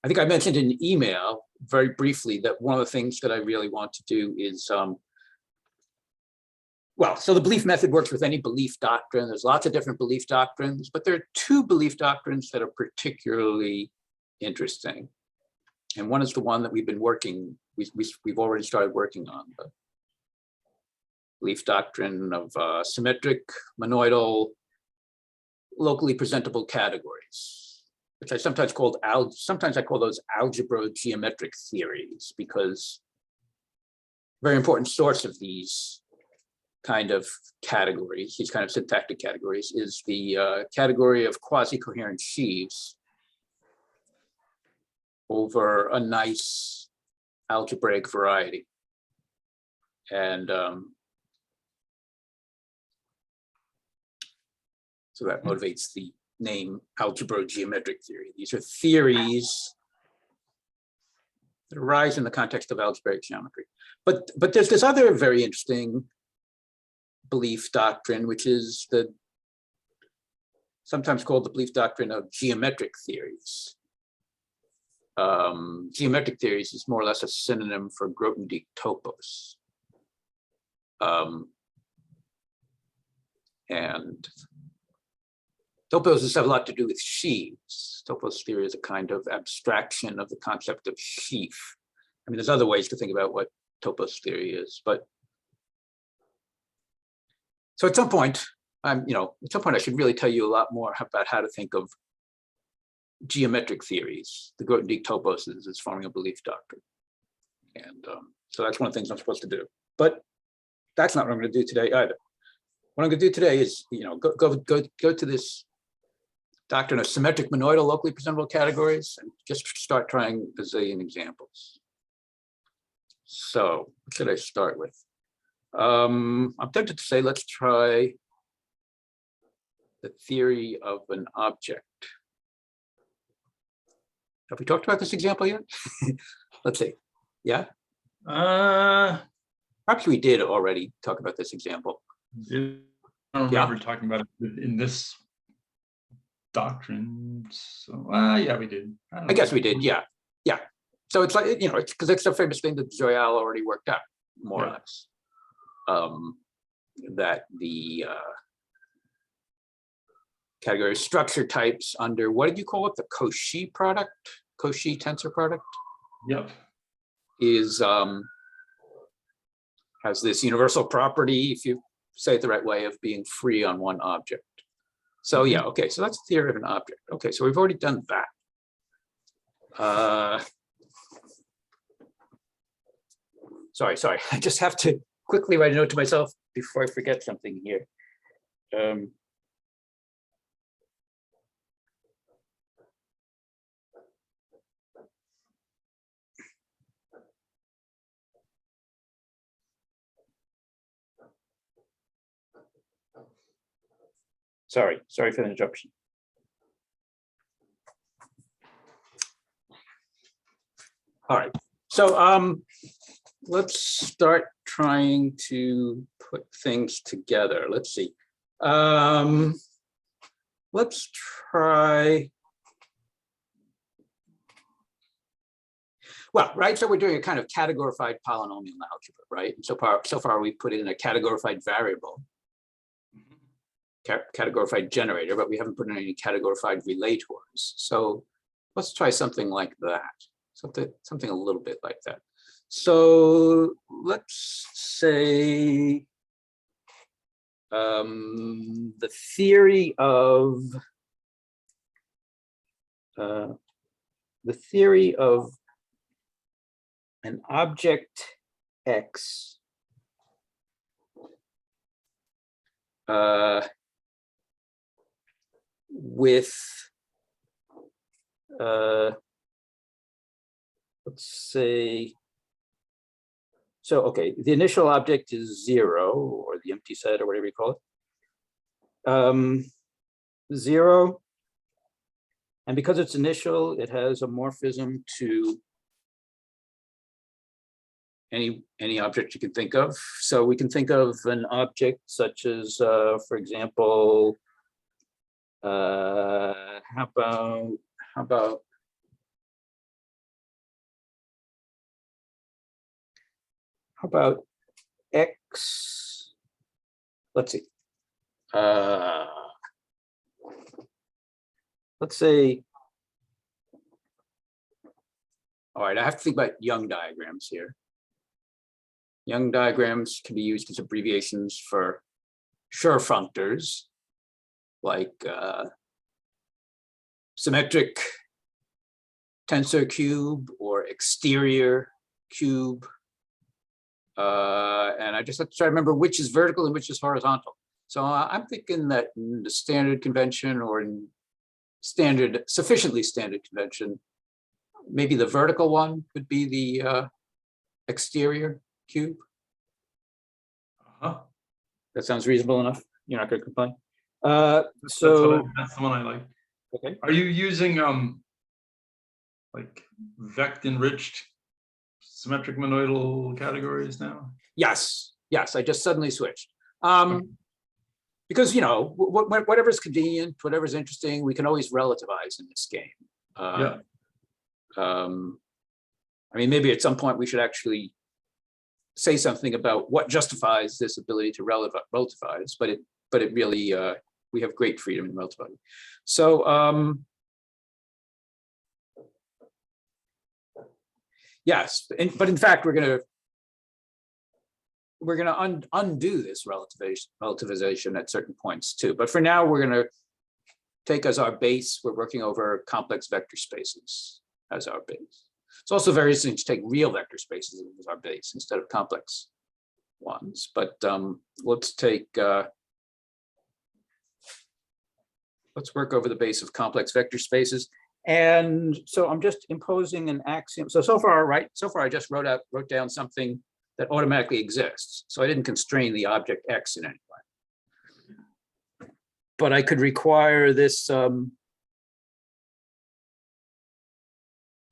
think I mentioned in an email very briefly that one of the things that I really want to do is, well, so the belief method works with any belief doctrine. There's lots of different belief doctrines, but there are two belief doctrines that are particularly interesting. And one is the one that we've been working, we've already started working on, the belief doctrine of symmetric, monoidal, locally presentable categories, which I sometimes call those algebro-geometric theories, because a very important source of these kind of categories, these kind of syntactic categories, is the category of quasi-coherent sheaves over a nice algebraic variety. And so that motivates the name algebro-geometric theory. These are theories that arise in the context of algebraic geometry. But there's this other very interesting belief doctrine, which is sometimes called the belief doctrine of geometric theories. Geometric theories is more or less a synonym for Grothendieck topos. And topos have a lot to do with sheaves. Topos theory is a kind of abstraction of the concept of sheaf. I mean, there's other ways to think about what topos theory is, but so at some point, I should really tell you a lot more about how to think of geometric theories. The Grothendieck topos is forming a belief doctrine, and so that's one of the things I'm supposed to do. But that's not what I'm going to do today either. What I'm going to do today is, go to this doctrine of symmetric, monoidal, locally presentable categories, and just start trying a zillion examples. So what should I start with? I'm tempted to say, let's try the theory of an object. Have we talked about this example yet? Let's see. Yeah? Perhaps we did already talk about this example. I don't remember talking about it in this doctrine. So, yeah, we did. I guess we did, yeah. Yeah. So it's like, it's because it's a famous thing that Joyal already worked out, more or less. That the category of structure types under, what did you call it? The Cauchy product? Cauchy tensor product? Yep. Is has this universal property, if you say it the right way, of being free on one object. So yeah, okay, so that's the theory of an object. Okay, so we've already done that. Sorry, I just have to quickly write a note to myself before I forget something here. Sorry for the interruption. All right, so let's start trying to put things together. Let's see. Let's try. Well, right, so we're doing a kind of categorified polynomial algebra, right? And so far we've put in a categorified variable, categorified generator, but we haven't put in any categorified relators. So let's try something like that, something a little bit like that. So let's say the theory of an object X with let's say, so okay, the initial object is 0, or the empty set, or whatever you call it. 0, and because it's initial, it has a morphism to any object you can think of. So we can think of an object such as, for example, how about X? Let's see. Let's say, all right, I have to think about Young diagrams here. Young diagrams can be used as abbreviations for Schur functors, like symmetric tensor cube or exterior cube. And I just have to try to remember which is vertical and which is horizontal. So I'm thinking that in the standard convention, or in sufficiently standard convention, maybe the vertical one would be the exterior cube. That sounds reasonable enough. You're not going to complain. That's the one I like. Okay. Are you using like vect enriched symmetric monoidal categories now? Yes. I just suddenly switched. Because, you know, whatever's convenient, whatever's interesting, we can always relativize in this game. Yeah. I mean, maybe at some point we should actually say something about what justifies this ability to relativize, but it really, we have great freedom in relativizing. So, yes, but in fact, we're gonna undo this relativization at certain points too. But for now, we're gonna take as our base, we're working over complex vector spaces as our base. It's also very interesting to take real vector spaces as our base instead of complex ones. But let's work over the base of complex vector spaces. And so I'm just imposing an axiom. So far, right? So far, I just wrote down something that automatically exists. So I didn't constrain the object X in any way. But I could require this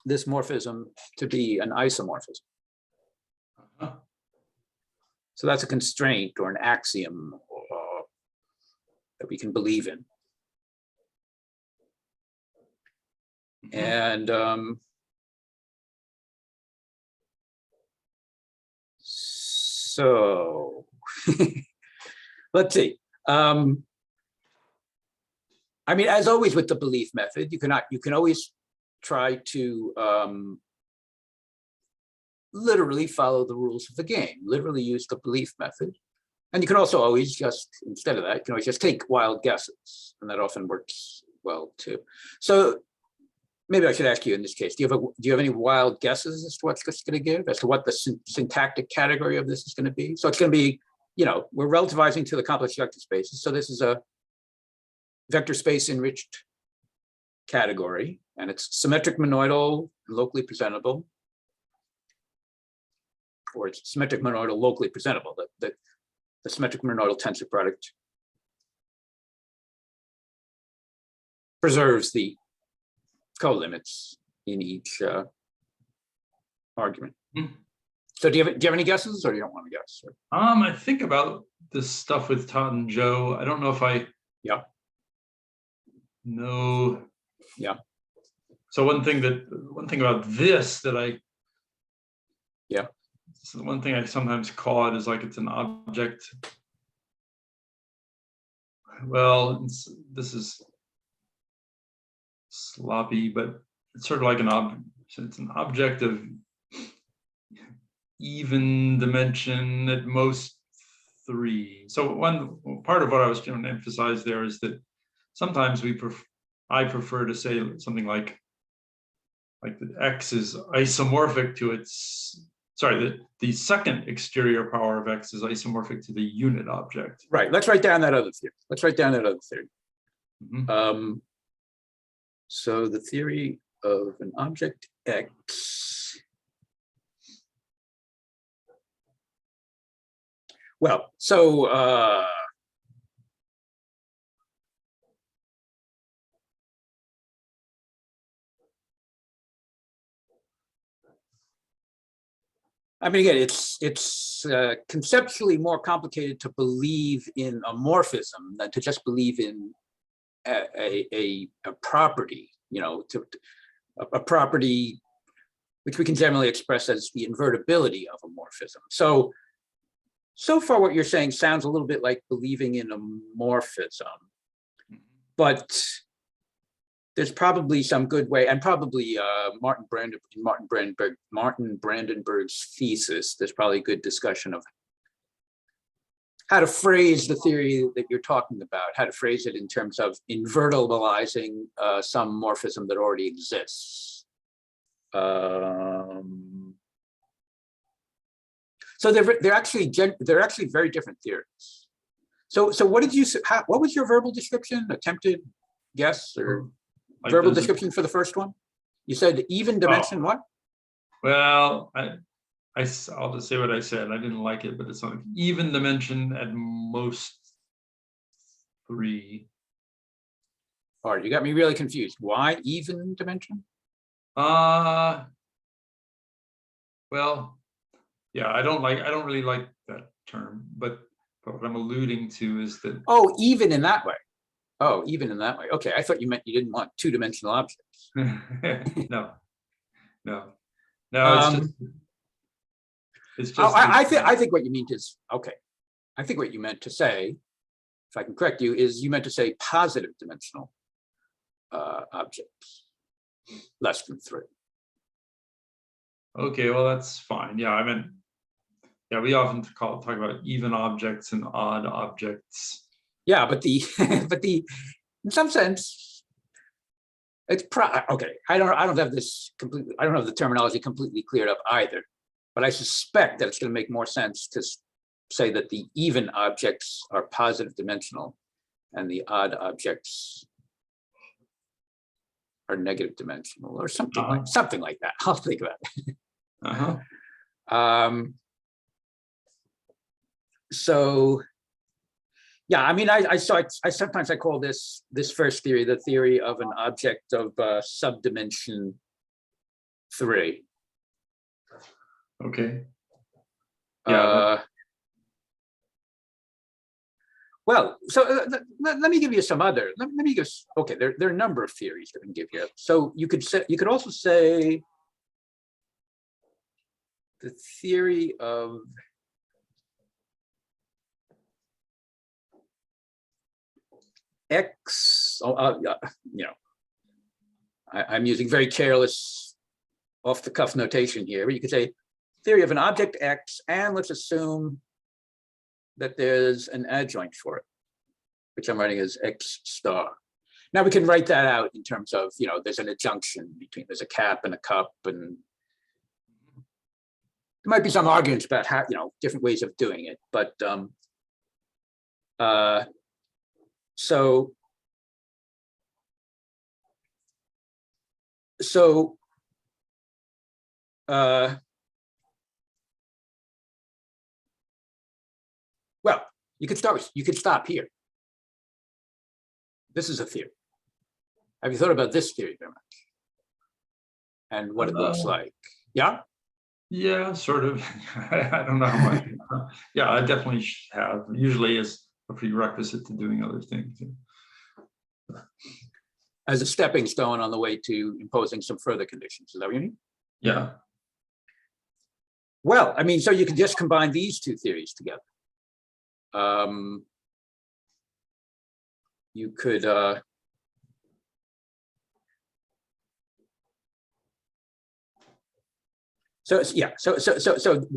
this morphism to be an isomorphism. So that's a constraint or an axiom that we can believe in. And so let's see. I mean, as always with the belief method, you can always try to literally follow the rules of the game, literally use the belief method. And you can also always just, instead of that, you can always just take wild guesses, and that often works well too. So maybe I should ask you in this case, do you have any wild guesses as to what's this going to give, as to what the syntactic category of this is going to be? So it's going to be, we're relativizing to the complex vector spaces. So this is a vector space enriched category, and it's symmetric monoidal, locally presentable, or it's symmetric monoidal, locally presentable. The symmetric monoidal tensor product preserves the colimits in each argument. So do you have any guesses, or you don't want to guess? Or? I think about this stuff with Todd and Joe. I don't know if I know. Yeah. So one thing about this that so one thing I sometimes call it is like it's an object. Well, this is sloppy, but it's sort of like it's an object of even dimension, at most 3. So one part of what I was trying to emphasize there is that sometimes I prefer to say something like that X is isomorphic to its, sorry, the second exterior power of X is isomorphic to the unit object. Right, let's write down that other theory. Mm-hmm. So the theory of an object X. Well, so I mean, again, it's conceptually more complicated to believe in a morphism than to just believe in a property, a property which we can generally express as the invertibility of a morphism. So far what you're saying sounds a little bit like believing in a morphism, but there's probably some good way, and probably Martin Brandenburg's thesis, there's probably good discussion of how to phrase the theory that you're talking about, how to phrase it in terms of invertibilizing some morphism that already exists. So they're actually very different theories. So what did you say? What was your verbal description? Attempted guess or like verbal description for the first one? You said even dimension. What? Well, I'll just say what I said. I didn't like it, but it's like even dimension at most 3. All right, you got me really confused. Why even dimension? Well, yeah, I don't really like that term, but what I'm alluding to is that. Oh, even in that way. Oh, even in that way. Okay, I thought you meant you didn't want 2-dimensional objects. No. It's just. I think what you mean is, okay. I think what you meant to say, if I can correct you, is you meant to say positive dimensional objects, less than 3. Okay, well that's fine. Yeah, I mean, yeah, we often talk about even objects and odd objects. Yeah, but in some sense, it's okay. I don't have this completely. I don't have the terminology completely cleared up either, but I suspect that it's going to make more sense to say that the even objects are positive dimensional, and the odd objects are negative dimensional, or something like that. I'll think about it. So, yeah, I mean, I sometimes call this first theory the theory of an object of subdimension 3. Okay. Yeah. Well, so let me give you some other. Let me just. Okay, there are a number of theories that I can give you. So you could also say the theory of X. I'm using very careless, off-the-cuff notation here. But you could say theory of an object X, and let's assume that there's an adjoint for it, which I'm writing as X star. Now we can write that out in terms of, there's an adjunction between, there's a cap and a cup, and there might be some arguments about how, different ways of doing it, but well, you could stop here. This is a theory. Have you thought about this theory very much? And what it looks like? Yeah? Yeah, sort of. I don't know how much. Yeah, I definitely have. Usually as a prerequisite to doing other things. As a stepping stone on the way to imposing some further conditions. Is that what you mean? Yeah. Well, I mean, so you can just combine these two theories together. You could so we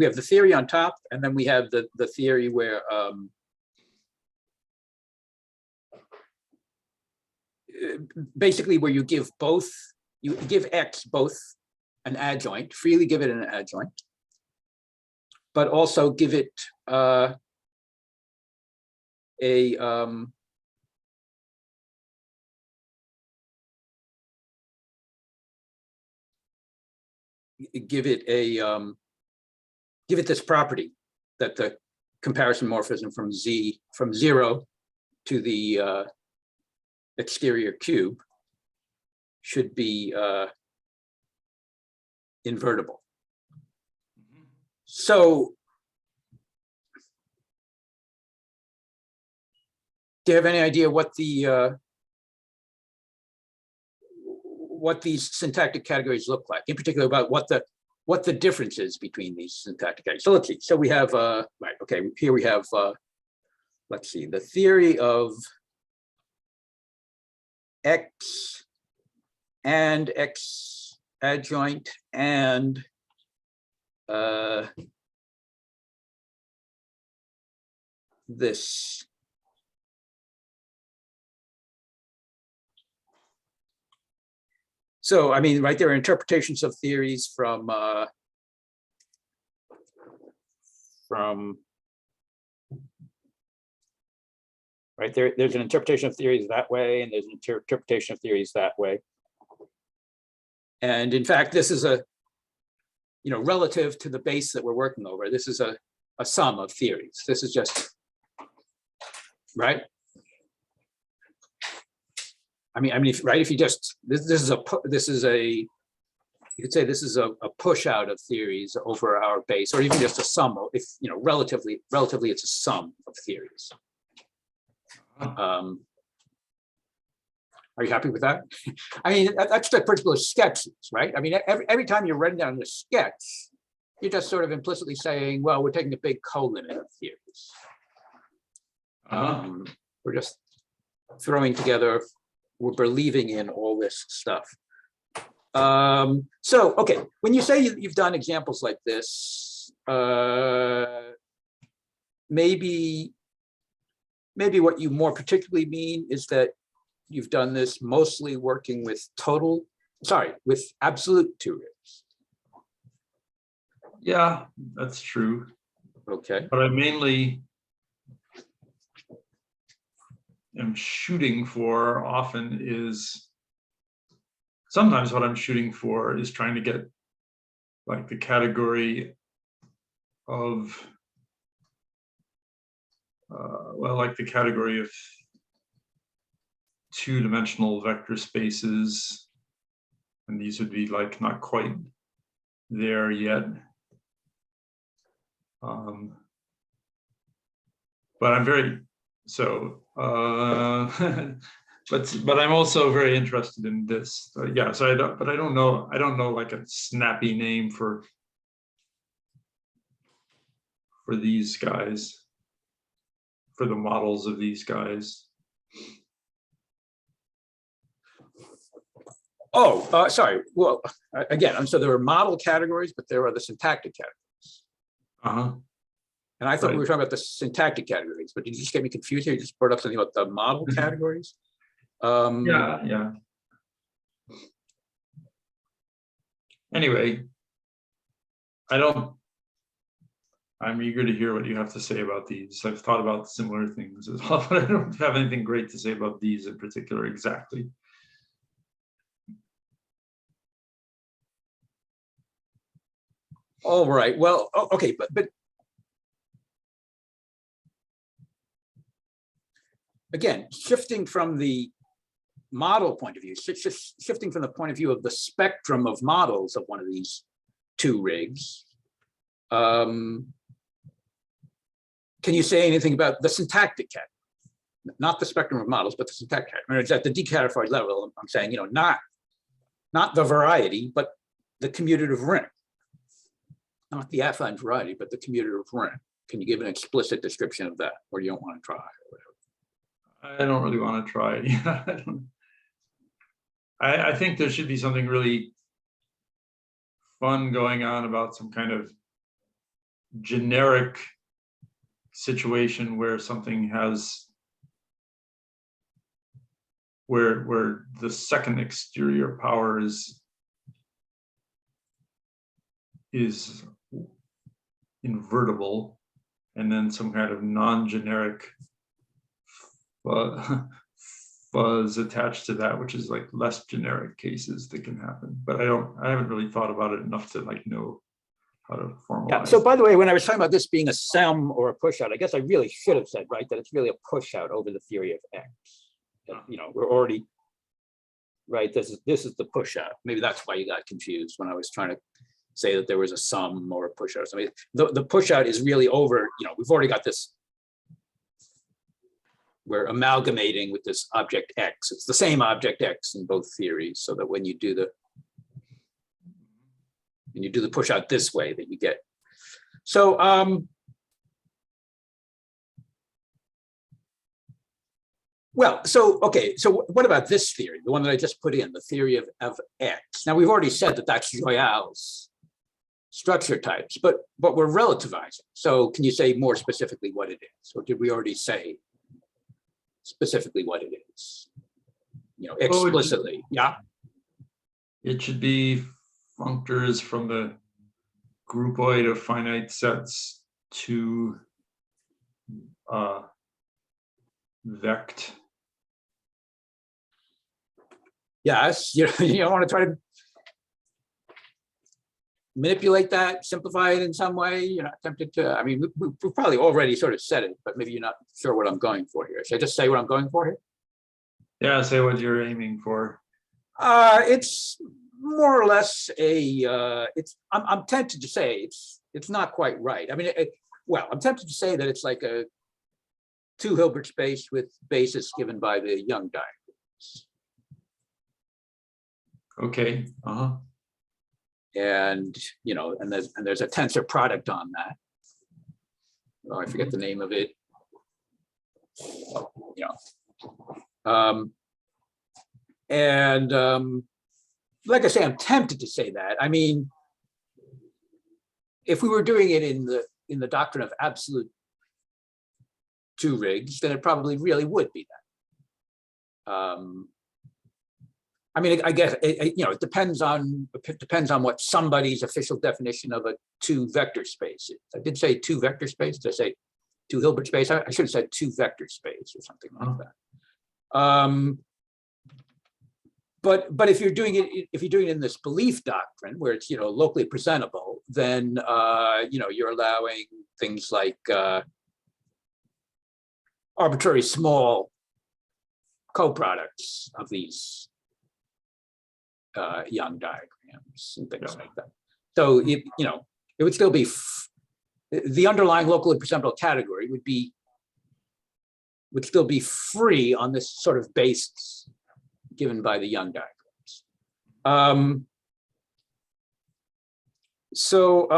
have the theory on top, and then we have the theory where basically where you give X both an adjoint, freely give it an adjoint, but also give it give it this property that the comparison morphism from 0 to the exterior cube should be invertible. So do you have any idea what these syntactic categories look like, in particular about what the difference is between these syntactic categories? So let's see. So we have right. Okay. Here we have let's see, the theory of X and X adjoint and this. So, I mean, right, there are interpretations of theories from right there. There's an interpretation of theories that way, and there's an interpretation of theories that way. And in fact, this is relative to the base that we're working over. This is a sum of theories. This is just right. I mean, if you just you could say this is a push out of theories over our base, or even just a sum of, if relatively it's a sum of theories. Are you happy with that? I mean, that's the principle of sketches, right? I mean, every time you're writing down the sketch, you're just sort of implicitly saying, well, we're taking a big colimit of theories. We're just throwing together, we're believing in all this stuff. So, okay, when you say you've done examples like this, maybe what you more particularly mean is that you've done this mostly working with with absolute two ribs. Yeah, that's true. Okay. But I mainly am shooting for often is, sometimes what I'm shooting for is trying to get like the category of, like the category of two-dimensional vector spaces, and these would be like not quite there yet. But I'm very but I'm also very interested in this. Yeah, so I don't know like a snappy name for these guys, for the models of these guys. Oh, sorry. Well, again, so there are model categories, but there are the syntactic categories. And I thought we were talking about the syntactic categories, but did you just get me confused here? You just brought up something about the model categories. Yeah. Anyway, I'm eager to hear what you have to say about these. I've thought about similar things as well, but I don't have anything great to say about these in particular exactly. All right, well, okay, but again, shifting from the model point of view, shifting from the point of view of the spectrum of models of one of these two rigs, can you say anything about the syntactic category? Not the spectrum of models, but the syntactic category. It's at the decategorified level. I'm saying, not the variety, but the commutative ring. Not the affine variety, but the commutative ring. Can you give an explicit description of that, or you don't want to try? I don't really want to try. I think there should be something really fun going on about some kind of generic situation where something has where the second exterior power is invertible, and then some kind of non-generic fuzz attached to that, which is like less generic cases that can happen. But I haven't really thought about it enough to like know how to formalize. Yeah. So by the way, when I was talking about this being a sum or a push out, I guess I really should have said, right, that it's really a push out over the theory of X. We're already, right, this is the push out. Maybe that's why you got confused when I was trying to say that there was a sum or a push out or something. The push out is really over, we've already got this. We're amalgamating with this object X. It's the same object X in both theories, so that when you do the push out this way, that you get. So okay, so what about this theory, the one that I just put in, the theory of X? Now we've already said that that's Joyal's structure types, but we're relativizing. So can you say more specifically what it is? Or did we already say specifically what it is? Explicitly, yeah? It should be functors from the groupoid of finite sets to vect. Yes, you don't want to try to manipulate that, simplify it in some way. You're not tempted to. I mean, we've probably already sort of said it, but maybe you're not sure what I'm going for here. Should I just say what I'm going for here? Yeah, say what you're aiming for. It's more or less I'm tempted to say it's not quite right. I mean, I'm tempted to say that it's like a two Hilbert space with basis given by the Young diagrams. Okay. And there's a tensor product on that. Oh, I forget the name of it. Like I say, I'm tempted to say that. I mean, if we were doing it in the doctrine of absolute two rigs, then it probably really would be that. I mean, I guess it depends on what somebody's official definition of a two vector space is. I did say two vector space. Did I say two Hilbert space? I should have said two vector space or something like that. But if you're doing it in this belief doctrine where it's locally presentable, then you're allowing things like arbitrary small coproducts of these Young diagrams and things like that. So it would still be the underlying locally presentable category would still be free on this sort of basis given by the Young diagrams. So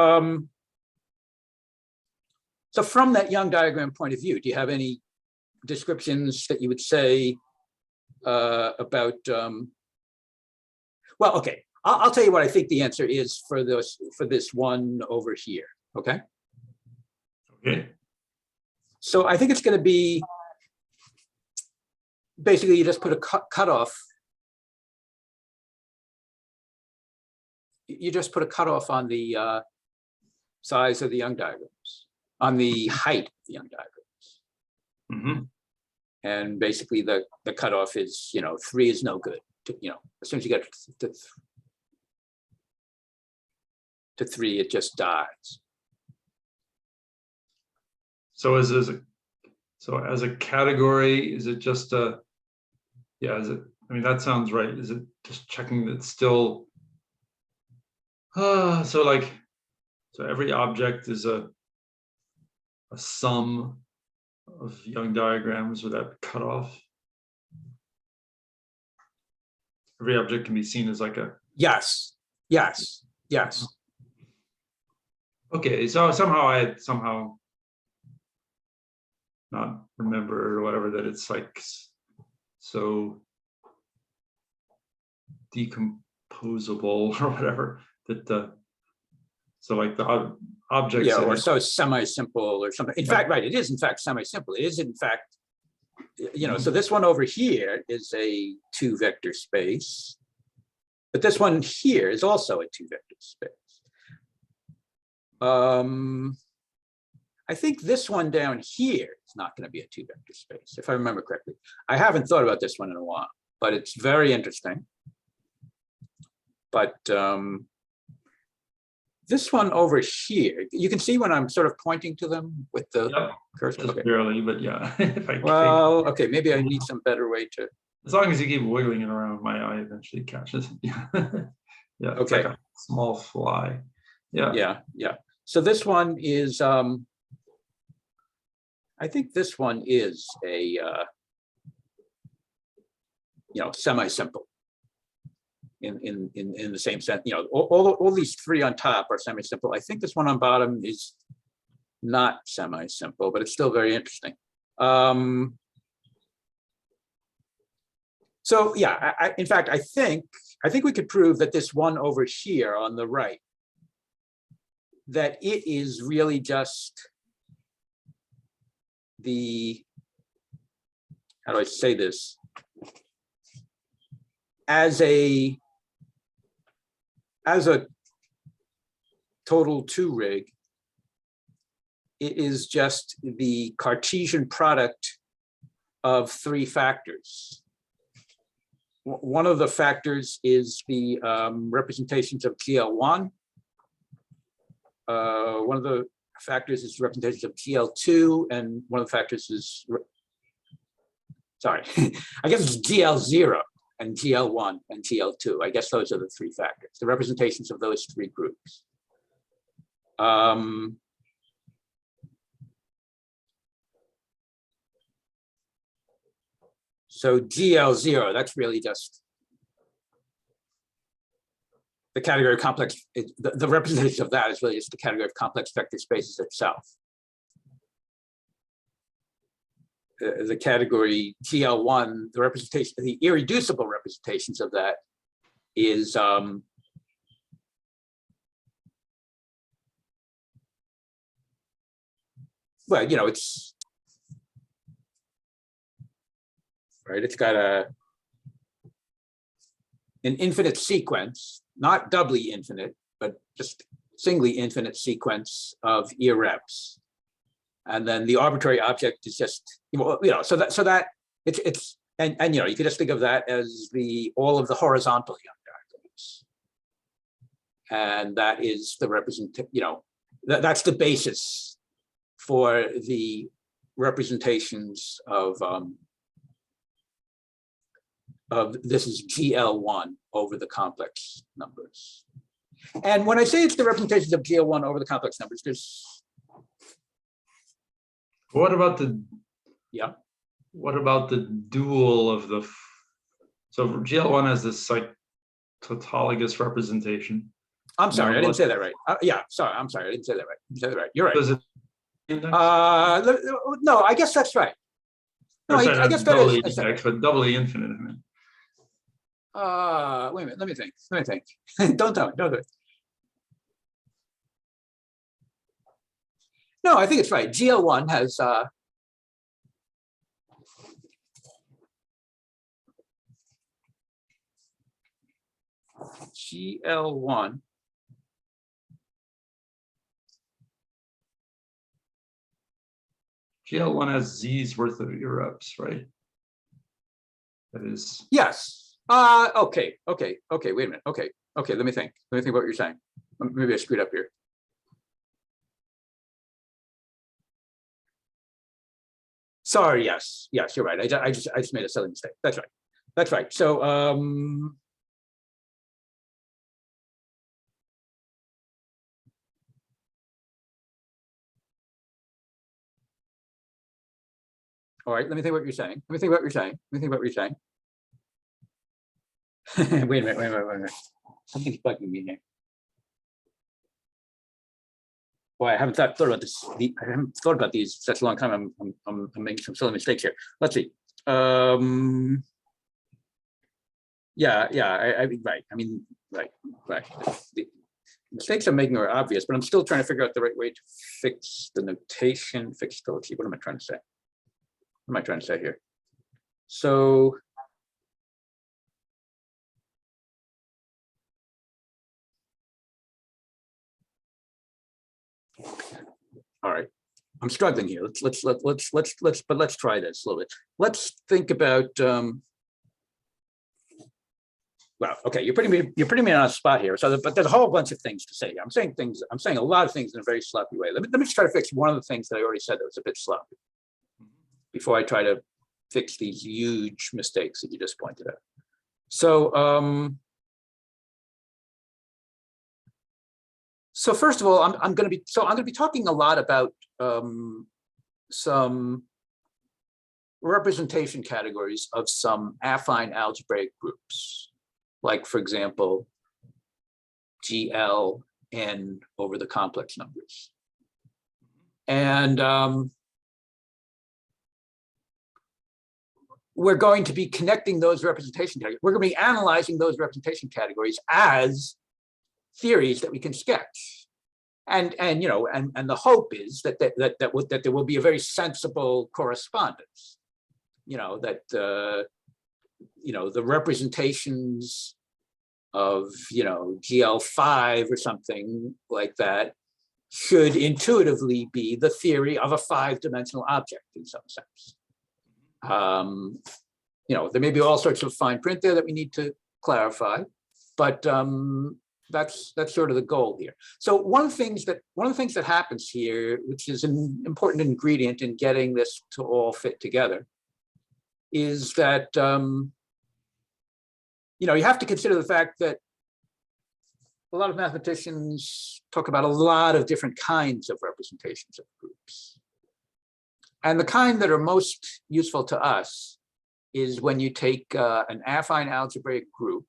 from that Young diagram point of view, do you have any descriptions that you would say about? Well, okay, I'll tell you what I think the answer is for this one over here. Okay. Okay. So I think it's going to be basically you just put a cutoff. You just put a cutoff on the size of the Young diagrams, on the height of the Young diagrams. Mm-hmm. And basically the cutoff is, 3 is no good. As soon as you get to 3, it just dies. So as a category, is it just a, yeah, is it, I mean, that sounds right. Is it just checking that still, so every object is a sum of Young diagrams with that cutoff? Every object can be seen as like a... Yes. Okay, so somehow not remember or whatever that it's like so decomposable or whatever that so like the objects, yeah, or so semi-simple or something. In fact, right, it is in fact semi-simple. It is in fact, so this one over here is a 2-vector space, but this one here is also a 2-vector space. I think this one down here is not going to be a 2-vector space, if I remember correctly. I haven't thought about this one in a while, but it's very interesting. But this one over here, you can see when I'm sort of pointing to them with the cursor. Just barely, but yeah. If I well, okay, maybe I need some better way to. As long as you keep wiggling it around, my eye eventually catches it. Yeah. Yeah. It's Okay. like a small fly. Yeah. Yeah. So this one is, I think this one is a, semi-simple in the same sense. All these 3 on top are semi-simple. I think this one on bottom is not semi-simple, but it's still very interesting. So yeah, in fact, I think we could prove that this one over here on the right, that it is really just the, how do I say this? As a total 2 rig, it is just the Cartesian product of 3 factors. One of the factors is the representations of GL1. One of the factors is representations of GL2, and one of the factors is, sorry, I guess it's GL0 and GL1 and GL2. I guess those are the 3 factors, the representations of those 3 groups. So GL0, that's really just the category of complex, the representation of that is really just the category of complex vector spaces itself. The category GL1, the representation, the irreducible representations of that is well, it's right. It's got an infinite sequence, not doubly infinite, but just singly infinite sequence of n-gerbes. And then the arbitrary object is just, so that it's and you can just think of that as all of the horizontal Young diagrams. And that is the that's the basis for the representations of this is GL1 over the complex numbers. And when I say it's the representations of GL1 over the complex numbers, there's what about the dual of the, so GL1 has this like tautologous representation. I'm sorry, I didn't say that right. Sorry, I'm sorry, I didn't say that right. You said it right. You're right. Does it no, I guess that's right. No, I guess that is index, but doubly infinite. I mean. Wait a minute, let me think. Don't tell me, don't do it. No, I think it's right. GL1 has GL1 GL1 has Z's worth of irreps, right? That is. Yes. Okay. Wait a minute. Okay. Let me think what you're saying. Maybe I screwed up here. Sorry. Yes. You're right. I just made a silly mistake. That's right. So all right. Let me think what you're saying. Wait a minute. Something's bugging me here. Boy, I haven't thought about this. I haven't thought about these such a long time. I'm making some silly mistakes here. Let's see. Yeah. Right. I mean, right. The mistakes I'm making are obvious, but I'm still trying to figure out the right way to fix the notation. Fix Cauchy. What am I trying to say? What am I trying to say here? So. All right, I'm struggling here. Let's try this a little bit. Let's think about. Well, okay, you're putting me on a spot here. So, but there's a whole bunch of things to say. I'm saying a lot of things in a very sloppy way. Let me try to fix one of the things that I already said that was a bit sloppy before I try to fix these huge mistakes that you just pointed out. So. So first of all, I'm going to be talking a lot about some representation categories of some affine algebraic groups, like for example, GL n over the complex numbers, and we're going to be connecting those representation categories. We're going to be analyzing those representation categories as theories that we can sketch, and the hope is that there will be a very sensible correspondence. The representations of GL5 or something like that should intuitively be the theory of a 5-dimensional object in some sense. There may be all sorts of fine print there that we need to clarify, but that's sort of the goal here. So one of the things that happens here, which is an important ingredient in getting this to all fit together, is that you have to consider the fact that a lot of mathematicians talk about a lot of different kinds of representations of groups, and the kind that are most useful to us is when you take an affine algebraic group.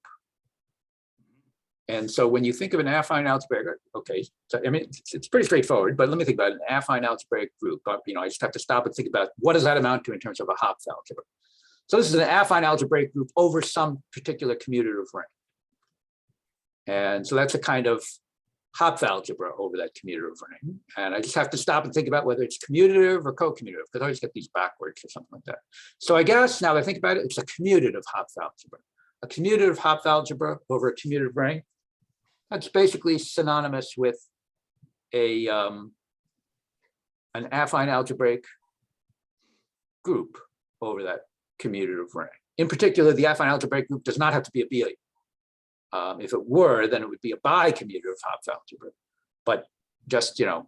And so when you think of an affine algebraic, okay, so I mean, it's pretty straightforward, but let me think about an affine algebraic group. I just have to stop and think about what does that amount to in terms of a Hopf algebra. So this is an affine algebraic group over some particular commutative ring. And so that's a kind of Hopf algebra over that commutative ring. And I just have to stop and think about whether it's commutative or co-commutative, because I always get these backwards or something like that. So I guess now that I think about it, it's a commutative Hopf algebra. A commutative Hopf algebra over a commutative ring, that's basically synonymous with an affine algebraic group over that commutative ring. In particular, the affine algebraic group does not have to be abelian. If it were, then it would be a bicommutative Hopf algebra. But just, an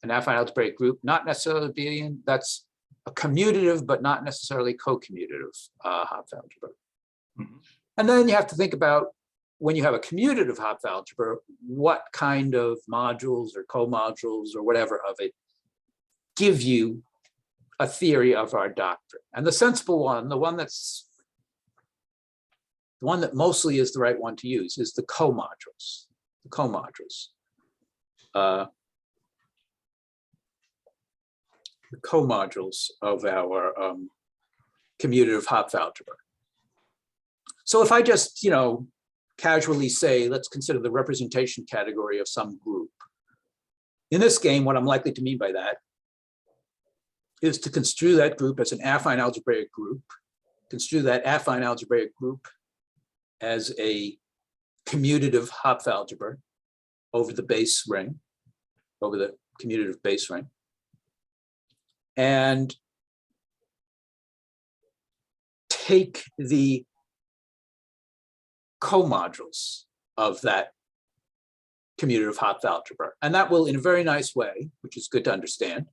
affine algebraic group, not necessarily abelian, that's a commutative, but not necessarily co-commutative Hopf algebra. Mm-hmm. And then you have to think about, when you have a commutative Hopf algebra, what kind of modules or comodules or whatever of it give you a theory of our doctrine. And the sensible one, the one that mostly is the right one to use, is the comodules. The comodules. The comodules of our commutative Hopf algebra. So if I just, casually say, let's consider the representation category of some group. In this game, what I'm likely to mean by that is to construe that group as an affine algebraic group, construe that affine algebraic group as a commutative Hopf algebra over the base ring, over the commutative base ring, and take the comodules of that commutative Hopf algebra. And that will, in a very nice way, which is good to understand,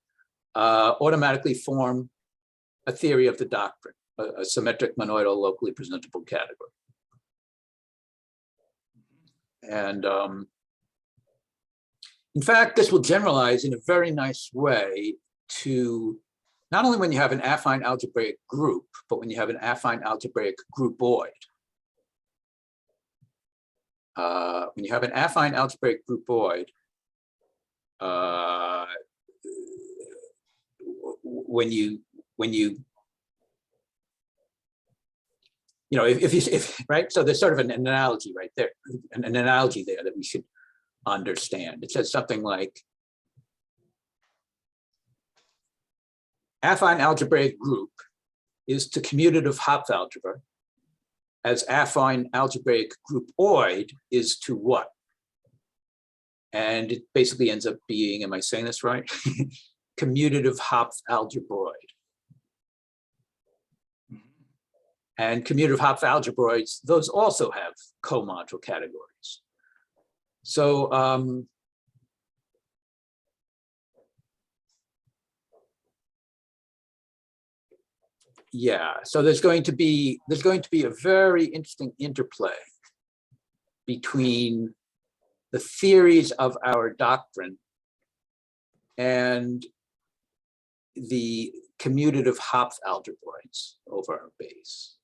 automatically form a theory of the doctrine, a symmetric monoidal locally presentable category. And in fact, this will generalize in a very nice way to not only when you have an affine algebraic group, but when you have an affine algebraic groupoid. When you have an affine algebraic groupoid, when you know, if right, so there's sort of an analogy right there, an analogy there that we should understand. It says something like affine algebraic group is to commutative Hopf algebra as affine algebraic groupoid is to what? And it basically ends up being, am I saying this right? Commutative Hopf algebroid. And commutative Hopf algebroids, those also have comodule categories. So yeah, so there's going to be a very interesting interplay between the theories of our doctrine and the commutative Hopf algebroids over our base.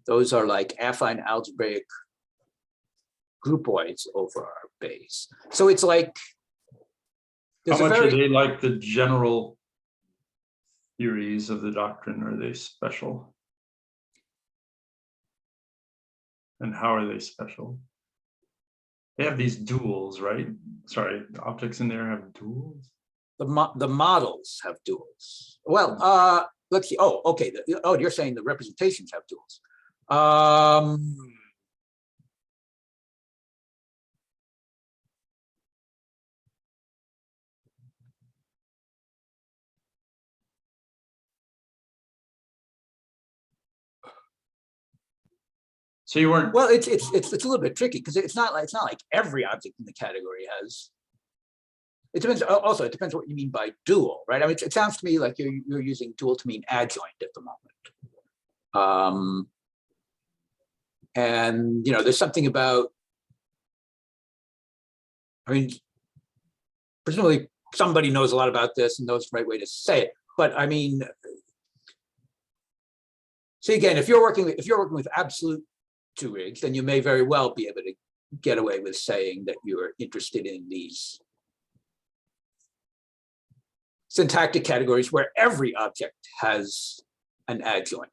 Those are like affine algebraic groupoids over our base. So it's like, how much are they like the general theories of the doctrine? Are they special? And how are they special? They have these duals, right? Sorry, the objects in there have duals? The models have duals. Well, let's see. Oh, okay. Oh, you're saying the representations have duals. So you weren't. Well, it's a little bit tricky because it's not like every object in the category has. It depends. Also, it depends what you mean by dual, right? I mean, it sounds to me like you're using dual to mean adjoint at the moment. And you know, there's something about. I mean, presumably somebody knows a lot about this and knows the right way to say it. But I mean, see again, if you're working with absolute two rigs, then you may very well be able to get away with saying that you're interested in these syntactic categories where every object has an adjoint.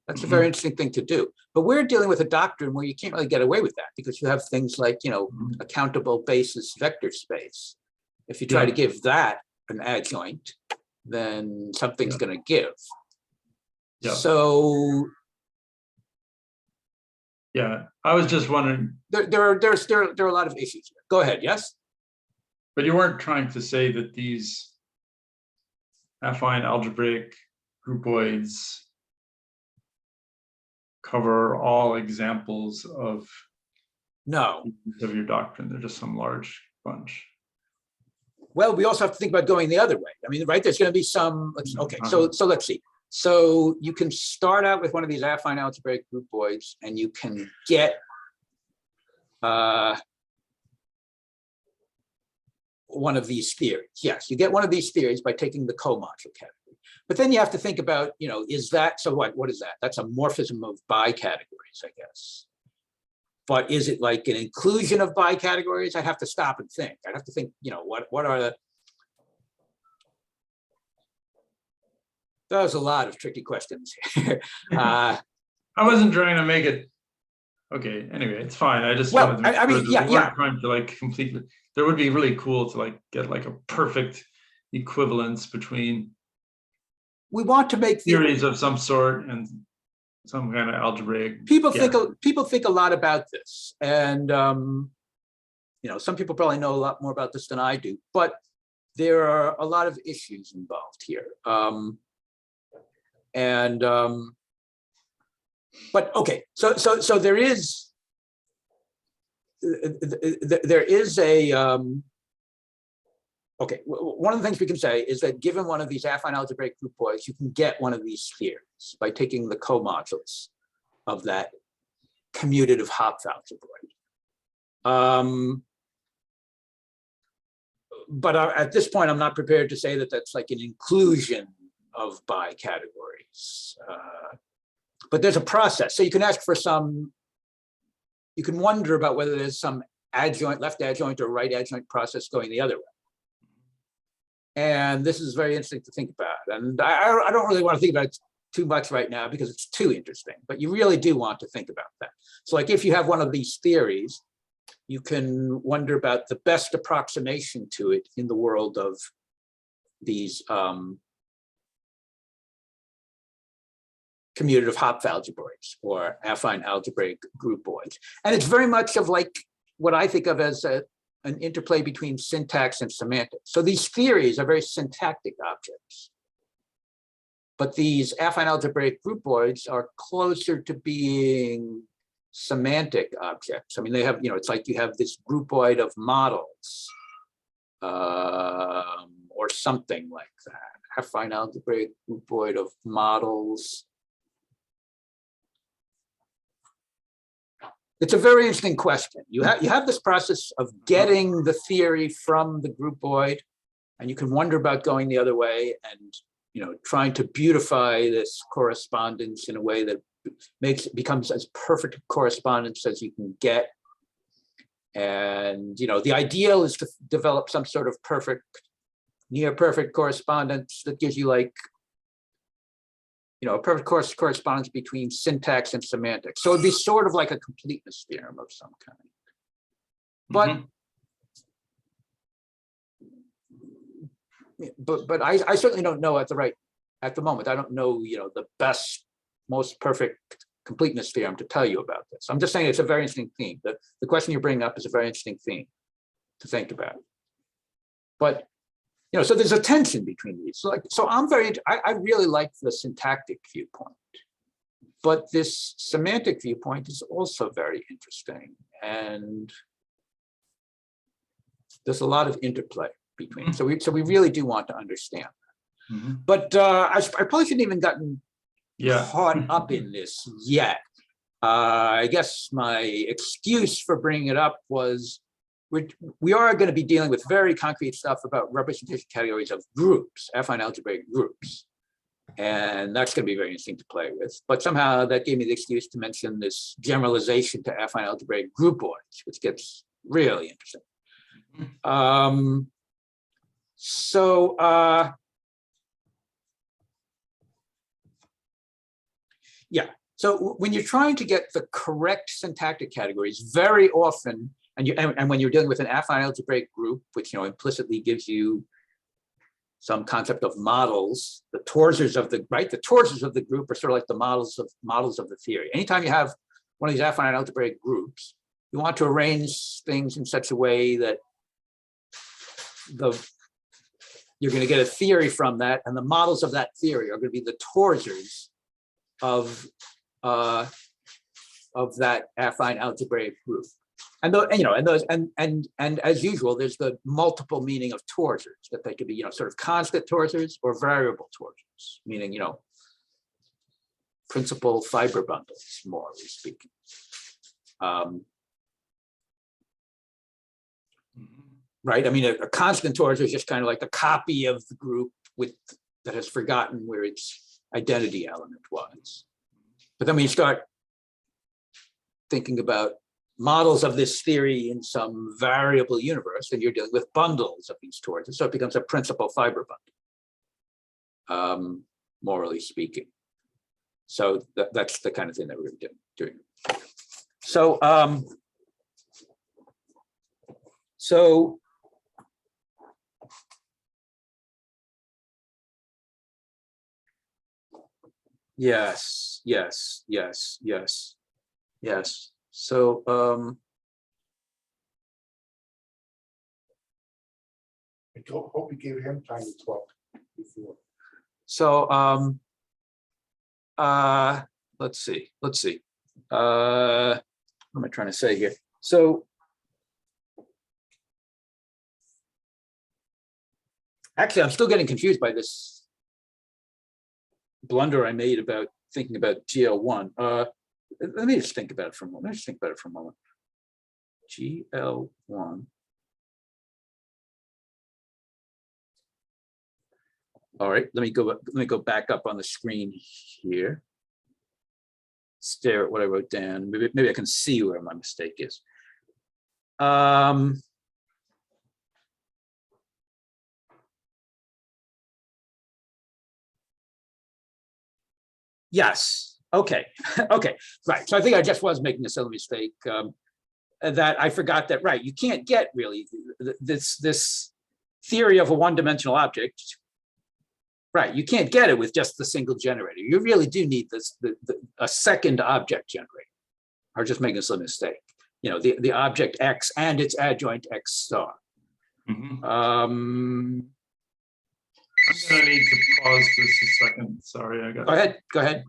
That's a very interesting thing to do. But we're dealing with a doctrine where you can't really get away with that because you have things like, you know, a countable basis vector space. If you try to give that an adjoint, then something's going to give. So yeah, I was just wondering. There are a lot of issues here. Go ahead. Yes. But you weren't trying to say that these affine algebraic groupoids cover all examples of your doctrine. They're just some large bunch. Well, we also have to think about going the other way. I mean, right? There's going to be some. Okay, so let's see. So you can start out with one of these affine algebraic groupoids, and you can get one of these theories. Yes, you get one of these theories by taking the comodule category. But then you have to think about, you know, is that, so what is that? That's a morphism of bicategories, I guess. But is it like an inclusion of bicategories? I'd have to stop and think. I'd have to think, you know, what are the, there's a lot of tricky questions here. I wasn't trying to make it Okay, anyway, it's fine. I just Well, wanted to make I mean, sure that yeah, we weren't trying to like completely, there would be really cool to like get like a perfect equivalence between we want to make theories of some sort and some kind of algebraic. people think a lot about this, and you know, some people probably know a lot more about this than I do, but there are a lot of issues involved here. But okay, so there is a okay, one of the things we can say is that given one of these affine algebraic groupoids, you can get one of these theories by taking the co-modulus of that commutative Hopf algebroid. But at this point, I'm not prepared to say that that's like an inclusion of bicategories. But there's a process. So you can ask for some, you can wonder about whether there's some adjoint, left adjoint or right adjoint process going the other way. And this is very interesting to think about. And I don't really want to think about it too much right now because it's too interesting, but you really do want to think about that. So like if you have one of these theories, you can wonder about the best approximation to it in the world of these commutative Hopf algebroids or affine algebraic groupoids. And it's very much of like what I think of as an interplay between syntax and semantics. So these theories are very syntactic objects, but these affine algebraic groupoids are closer to being semantic objects. I mean, they have, you know, it's like you have this groupoid of models or something like that. Affine algebraic groupoid of models. It's a very interesting question. You have this process of getting the theory from the groupoid, and you can wonder about going the other way and, you know, trying to beautify this correspondence in a way that becomes as perfect correspondence as you can get. And, you know, the ideal is to develop some sort of perfect, near perfect correspondence that gives you like, you know, a perfect correspondence between syntax and semantics. So it'd be sort of like a completeness theorem of some kind. But I certainly don't know at the moment. I don't know, you know, the best, most perfect completeness theorem to tell you about this. I'm just saying it's a very interesting theme. The question you bring up is a very interesting theme to think about. But you know, so there's a tension between these. So I really like the syntactic viewpoint, but this semantic viewpoint is also very interesting. And there's a lot of interplay between. So we really do want to understand that. But I probably shouldn't even gotten caught up in this yet. I guess my excuse for bringing it up was we are going to be dealing with very concrete stuff about representation categories of groups, affine algebraic groups. And that's going to be very interesting to play with. But somehow that gave me the excuse to mention this generalization to affine algebraic groupoids, which gets really interesting. Yeah, so when you're trying to get the correct syntactic categories, very often, and when you're dealing with an affine algebraic group, which, you know, implicitly gives you some concept of models, the torsors of the group are sort of like the models of the theory. Anytime you have one of these affine algebraic groups, you want to arrange things in such a way that you're going to get a theory from that, and the models of that theory are going to be the torsors of that affine algebraic group. And as usual, there's the multiple meaning of torsors, that they could be, you know, sort of constant torsors or variable torsors, meaning, you know, principal fiber bundles, morally speaking. Right? I mean, a constant torsor is just kind of like a copy of the group that has forgotten where its identity element was. But then when you start thinking about models of this theory in some variable universe, and you're dealing with bundles of these torsors, so it becomes a principal fiber bundle, morally speaking. So that's the kind of thing that we're doing. So, yes. So, I hope you gave him time to talk before. so, let's see. What am I trying to say here? So, actually, I'm still getting confused by this blunder I made about thinking about GL1. Let me just think about it for a moment. GL1. All right, let me go back up on the screen here. Stare at what I wrote down. Maybe I can see where my mistake is. Yes. Okay. Okay. Right. So I think I just was making a silly mistake, that I forgot that. Right. You can't get really this theory of a one-dimensional object. Right. You can't get it with just the single generator. You really do need a second object generator. Or just making a silly mistake. You know, the object X and its adjoint X star. Mm-hmm. I'm gonna need to pause this a second. Sorry, I got. Go ahead.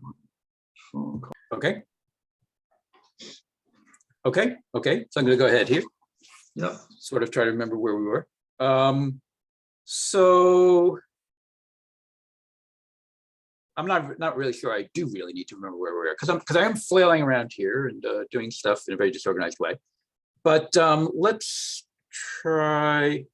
Okay. So I'm gonna go ahead here. Yep. Sort of try to remember where we were. So I'm not really sure I do really need to remember where we are, because I am flailing around here and doing stuff in a very disorganized way. But let's try.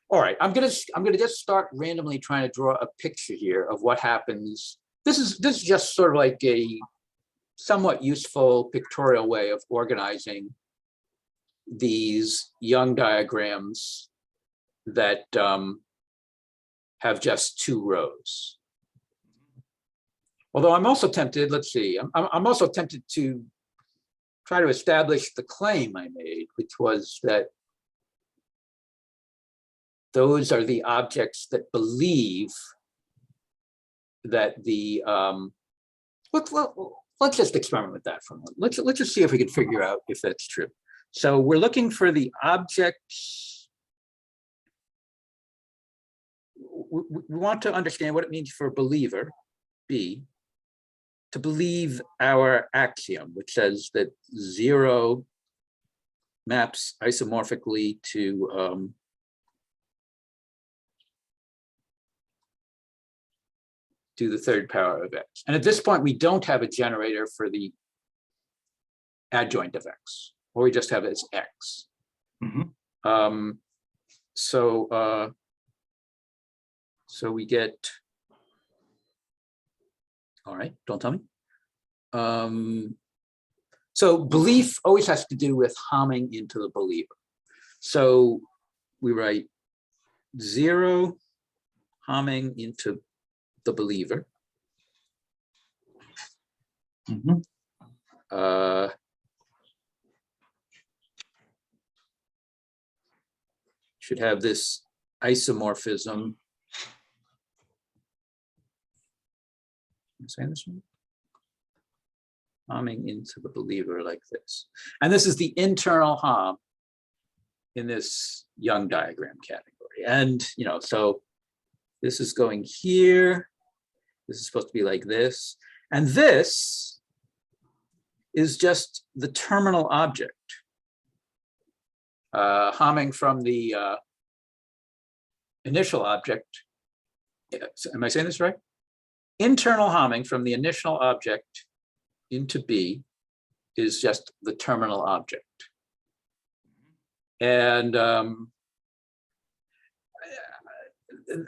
All right, I'm gonna just start randomly trying to draw a picture here of what happens. This is just sort of like a somewhat useful pictorial way of organizing these Young diagrams that have just two rows. Although I'm also tempted, let's see, I'm also tempted to try to establish the claim I made, which was that those are the objects that believe that the, let's just experiment with that for a moment. Let's just see if we can figure out if that's true. So we're looking for the objects. We want to understand what it means for a believer, B, to believe our axiom, which says that 0 maps isomorphically to the third power of X. And at this point, we don't have a generator for the adjoint of X, or we just have it as X. Mm-hmm. So we get, all right, don't tell me. So belief always has to do with homing into the believer. So we write 0 homing into the believer. Mm-hmm. Should have this isomorphism. I'm saying this one. Homing into the believer like this. And this is the internal hom in this Young diagram category. And, you know, so this is going here. This is supposed to be like this. And this is just the terminal object. Homing from the initial object. Am I saying this right? Internal homing from the initial object into B is just the terminal object. And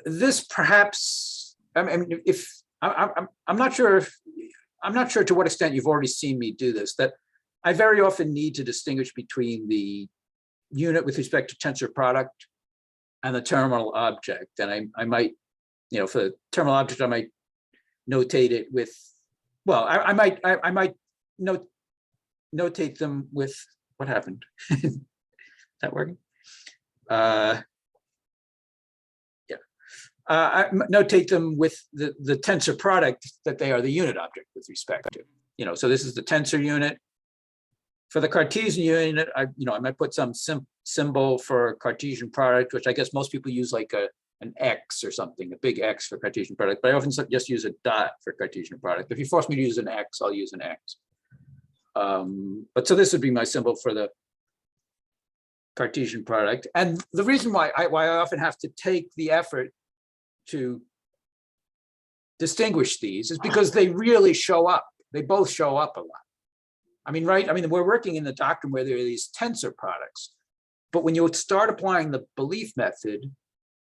this perhaps, I mean, if I'm not sure to what extent you've already seen me do this, that I very often need to distinguish between the unit with respect to tensor product and the terminal object. And I might, you know, for the terminal object, I might notate it with, well, I might notate them with, what happened? Is that working? Yeah. I notate them with the tensor product that they are the unit object with respect to, so this is the tensor unit. For the Cartesian unit, I might put some symbol for Cartesian product, which I guess most people use like an X or something, a big X for Cartesian product, but I often just use a dot for Cartesian product. If you force me to use an X, I'll use an X. But so this would be my symbol for the Cartesian product. And the reason why I often have to take the effort to distinguish these is because they really show up. They both show up a lot. I mean, right? I mean, we're working in the doctrine where there are these tensor products, but when you start applying the belief method,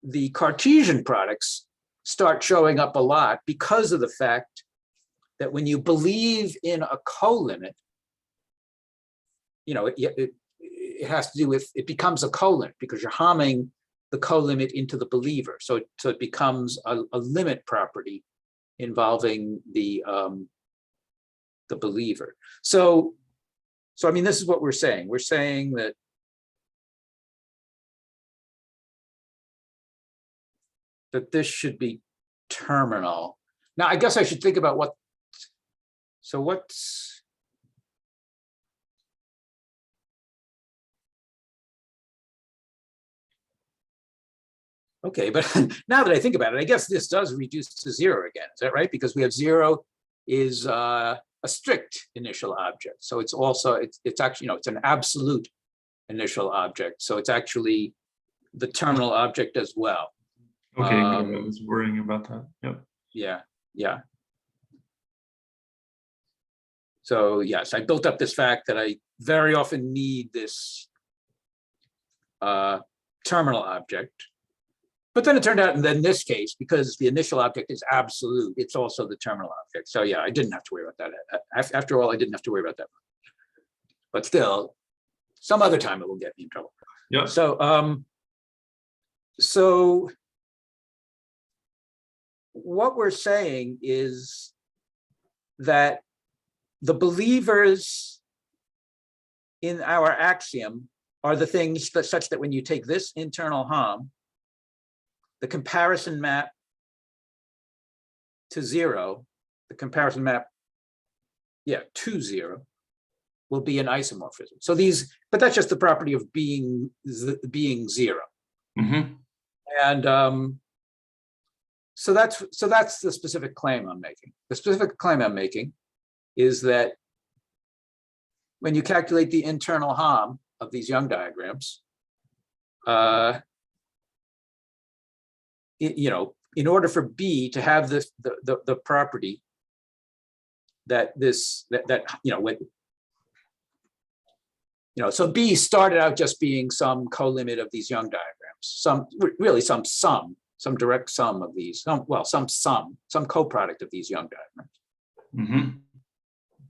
the Cartesian products start showing up a lot because of the fact that when you believe in a colimit, it has to do with, it becomes a colimit because you're hamming the colimit into the believer. So it becomes a limit property involving the believer. So I mean, this is what we're saying. We're saying that this should be terminal. Now, I guess I should think about what's, okay, but now that I think about it, I guess this does reduce to 0 again. Is that right? Because we have 0 is a strict initial object. So it's also, it's actually, it's an absolute initial object. So it's actually the terminal object as well. Okay, I was worrying about that. Yep. Yeah. So yes, I built up this fact that I very often need this terminal object. But then it turned out, in this case, because the initial object is absolute, it's also the terminal object. So yeah, I didn't have to worry about that. After all, I didn't have to worry about that. But still, some other time it will get me in trouble. Yeah. So what we're saying is that the believers in our axiom are the things that such that when you take this internal Hom, the comparison map to 0, the comparison map, to 0, will be an isomorphism. So but that's just the property of being 0. Mm-hmm. And so that's the specific claim I'm making. The specific claim I'm making is that when you calculate the internal Hom of these Young diagrams, in order for B to have this the property that so B started out just being some colimit of these Young diagrams, some direct sum of these, some coproduct of these Young diagrams. Mm-hmm.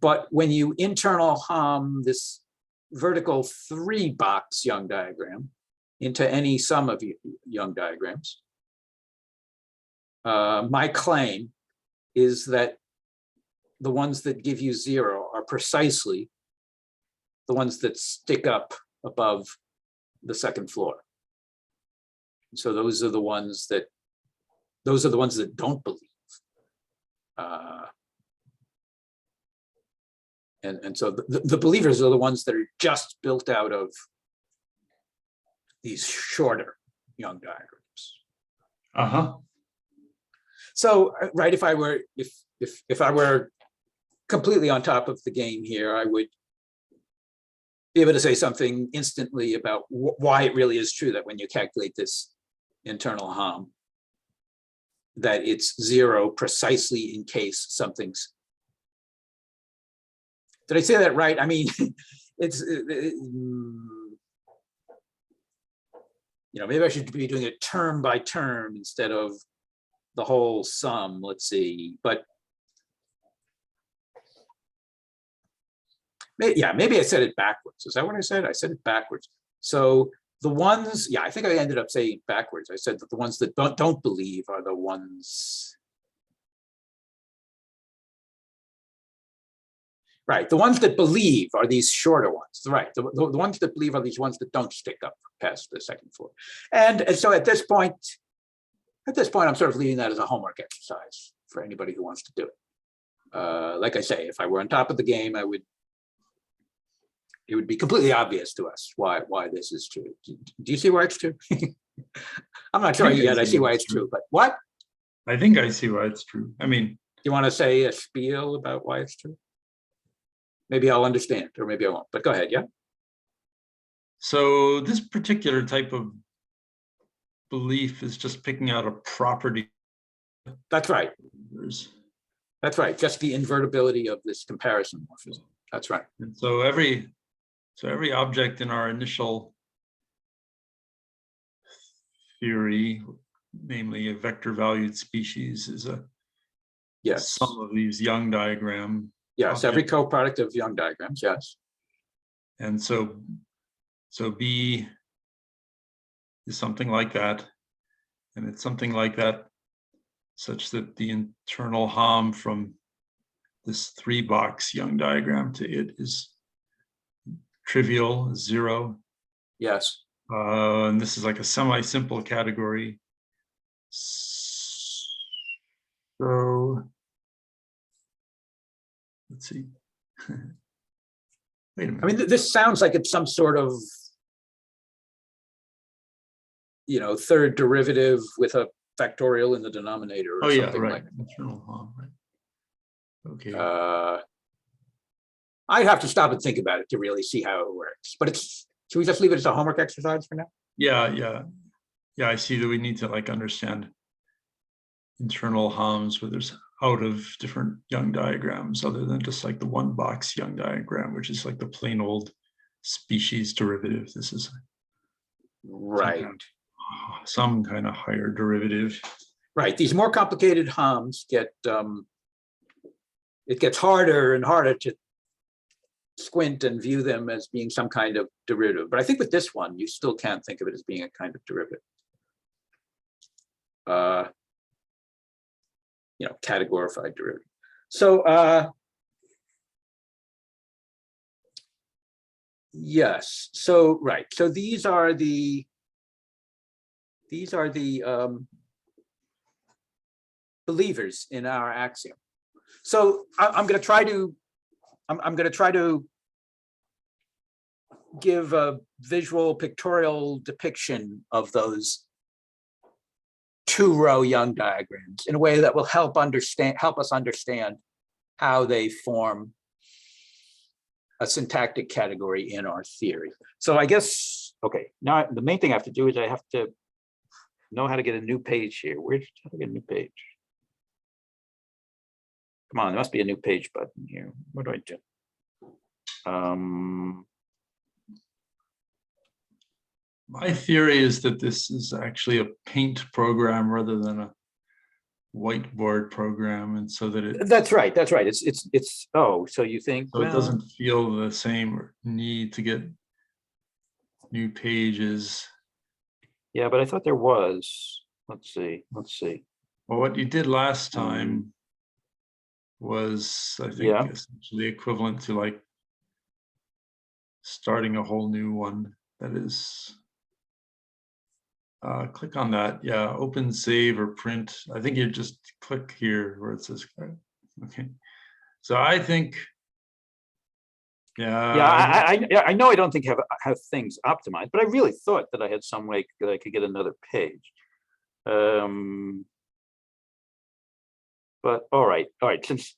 But when you internal Hom this vertical 3-box Young diagram into any sum of Young diagrams, my claim is that the ones that give you 0 are precisely the ones that stick up above the second floor. So those are the ones that don't believe. And so the believers are the ones that are just built out of these shorter Young diagrams. Uh-huh. So, right, if I were completely on top of the game here, I would be able to say something instantly about why it really is true that when you calculate this internal Hom, that it's 0 precisely in case something's. Did I say that right? I mean, maybe I should be doing it term by term instead of the whole sum. Let's see, but maybe I said it backwards. Is that what I said? I said it backwards. So the ones, I think I ended up saying backwards. I said that the ones that don't believe are the ones. Right, the ones that believe are these shorter ones, right? The ones that believe are these ones that don't stick up past the second floor. And so at this point, I'm sort of leaving that as a homework exercise for anybody who wants to do it. Like I say, if I were on top of the game, it would be completely obvious to us why this is true. Do you see why it's true? I'm not sure yet. I see why it's true, but what? I think I see why it's true. I mean, you want to say a spiel about why it's true? Maybe I'll understand, or maybe I won't, but go ahead, yeah? So this particular type of belief is just picking out a property. That's right. That's right, just the invertibility of this comparison morphism. That's right. And so every object in our initial theory, namely a vector valued species, is a sum of these Young diagram. Yes, every coproduct of Young diagrams, yes. And so B is something like that. And it's something like that such that the internal Hom from this 3-box Young diagram to it is trivial, 0. Yes. And this is like a semi-simple category. So let's see. Wait a minute. I mean, this sounds like it's some sort of, third derivative with a factorial in the denominator or something right. like that. Internal Hom, right. Okay. I'd have to stop and think about it to really see how it works. But should we just leave it as a homework exercise for now? Yeah. I see that we need to understand internal Homs where there's out of different Young diagrams other than just like the 1-box Young diagram, which is like the plain old species derivative. This is right. Some kind of higher derivative. Right. These more complicated Homs it gets harder and harder to squint and view them as being some kind of derivative. But I think with this one, you still can't think of it as being a kind of derivative. Categorified derivative. So yes. So right. So these are the believers in our axiom. So I'm going to try to give a visual pictorial depiction of those 2-row Young diagrams in a way that will help us understand how they form a syntactic category in our theory. So I guess, okay, now the main thing I have to do is I have to know how to get a new page here. How to get a new page? Come on, there must be a new page button here. What do I do? My theory is that this is actually a paint program rather than a whiteboard program, and so that it. That's right. It's. Oh, so you think? So it doesn't feel the same need to get new pages. Yeah, but I thought there was. Let's see. Well, what you did last time was, I think, essentially equivalent to starting a whole new one. That is. Click on that. Yeah, open, save, or print. I think you just click here where it says, okay. So I think, I know I don't think have things optimized, but I really thought that I had some way that I could get another page. But all right. Since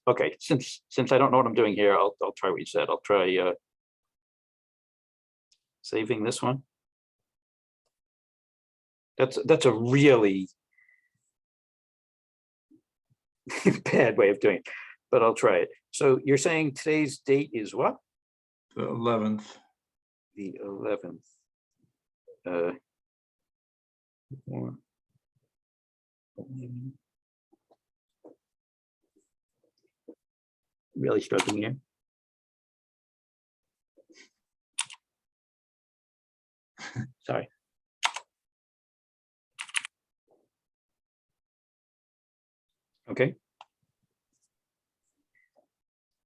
I don't know what I'm doing here, I'll try what you said. I'll try saving this one. That's a really bad way of doing it, but I'll try it. So you're saying today's date is what? The 11th. The 11th. Really struggling here. Sorry. Okay.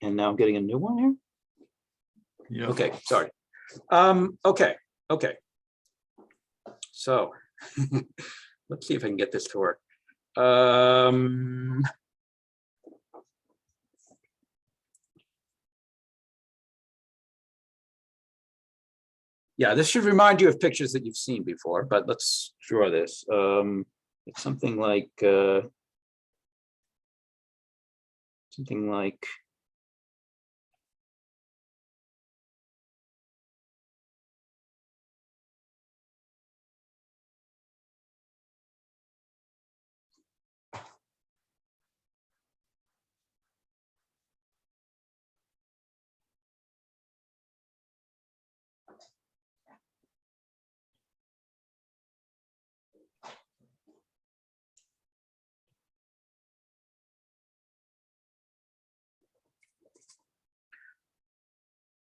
And now I'm getting a new one here. Yeah. Okay, sorry. Okay. So let's see if I can get this to work. Yeah, this should remind you of pictures that you've seen before, but let's draw this. It's something like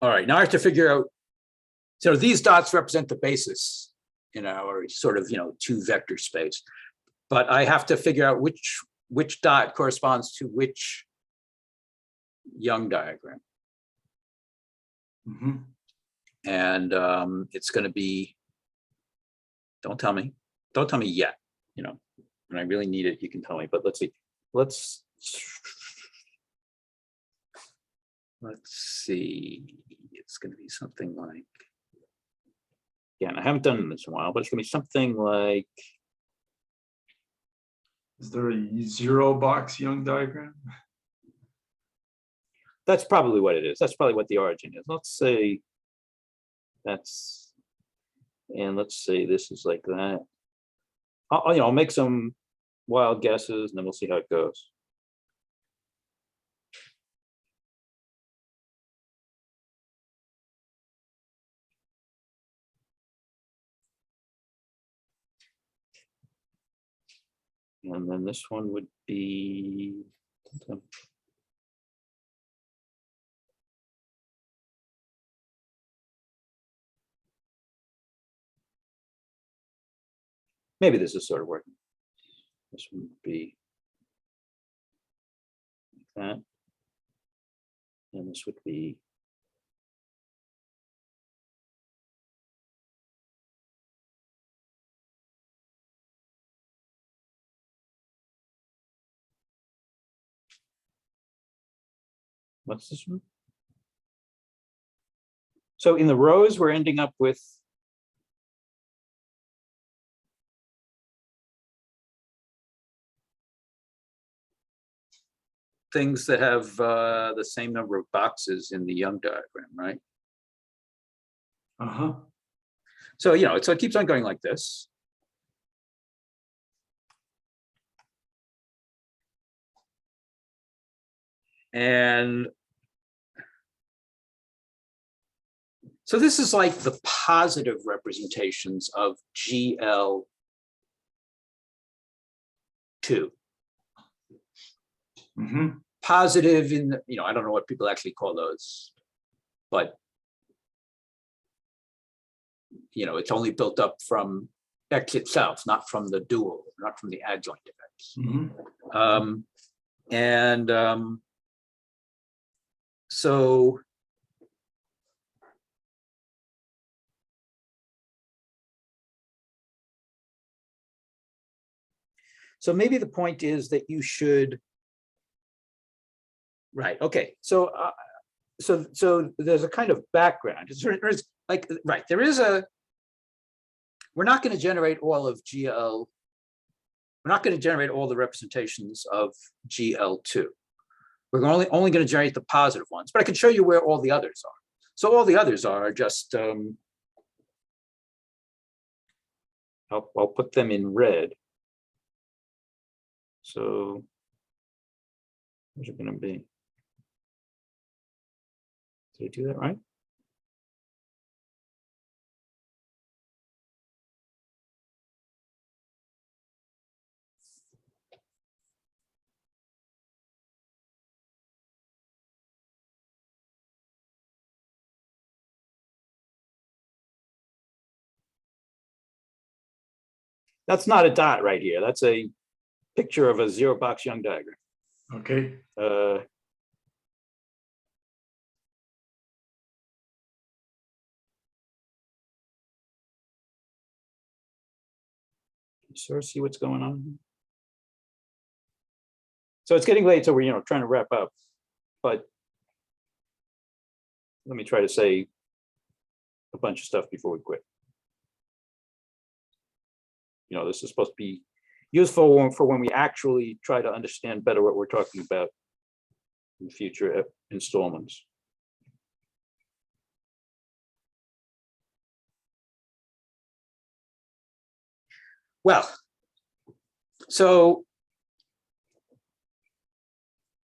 all right, now I have to figure out, so these dots represent the basis in our sort of, two vector space. But I have to figure out which dot corresponds to which Young diagram. Mm-hmm. And it's going to be, don't tell me yet, when I really need it, you can tell me, but let's see. Let's see, it's going to be something like, yeah, and I haven't done this in a while, but it's going to be something like, Is there a 0 box Young diagram? that's probably what it is. That's probably what the origin is. Let's say that's, and let's say this is like that. I'll make some wild guesses and then we'll see how it goes. And then this one would be, maybe this is sort of working. This would be like that. And this would be, what's this one? So in the rows, we're ending up with things that have the same number of boxes in the Young diagram, right? Uh-huh. So, so it keeps on going like this. And so this is like the positive representations of GL2. Mm-hmm. Positive in the, I don't know what people actually call those, but it's only built up from X itself, not from the dual, not from the adjoint of X. Mm-hmm. So maybe the point is that you should, right? Okay, so there's a kind of background. There's like, right, there is a. We're not going to generate all of GL. We're not going to generate all the representations of GL2. We're only going to generate the positive ones, but I can show you where all the others are. So all the others are just, I'll put them in red. So where's it going to be? Did I do that right? That's not a dot right here. That's a picture of a 0 box Young diagram. Okay. sort of see what's going on? So it's getting late, so we're trying to wrap up, but let me try to say a bunch of stuff before we quit. This is supposed to be useful for when we actually try to understand better what we're talking about in future installments. Well, so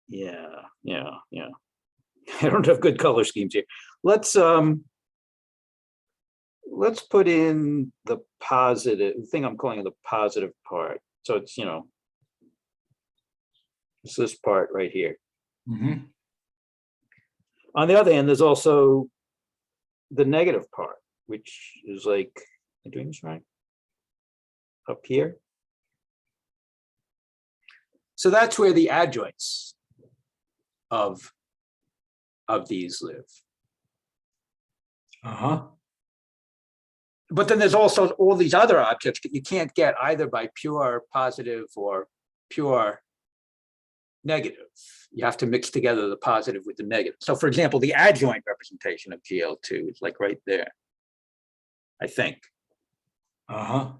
yeah. I don't have good color schemes here. Let's put in the positive thing. I'm calling it the positive part. So it's it's this part right here. Mm-hmm. On the other hand, there's also the negative part, which is like, am I doing this right? Up here. So that's where the adjoints of these live. Uh-huh. But then there's also all these other objects that you can't get either by pure positive or pure negative. You have to mix together the positive with the negative. So for example, the adjoint representation of GL2 is like right there, I think. Uh-huh.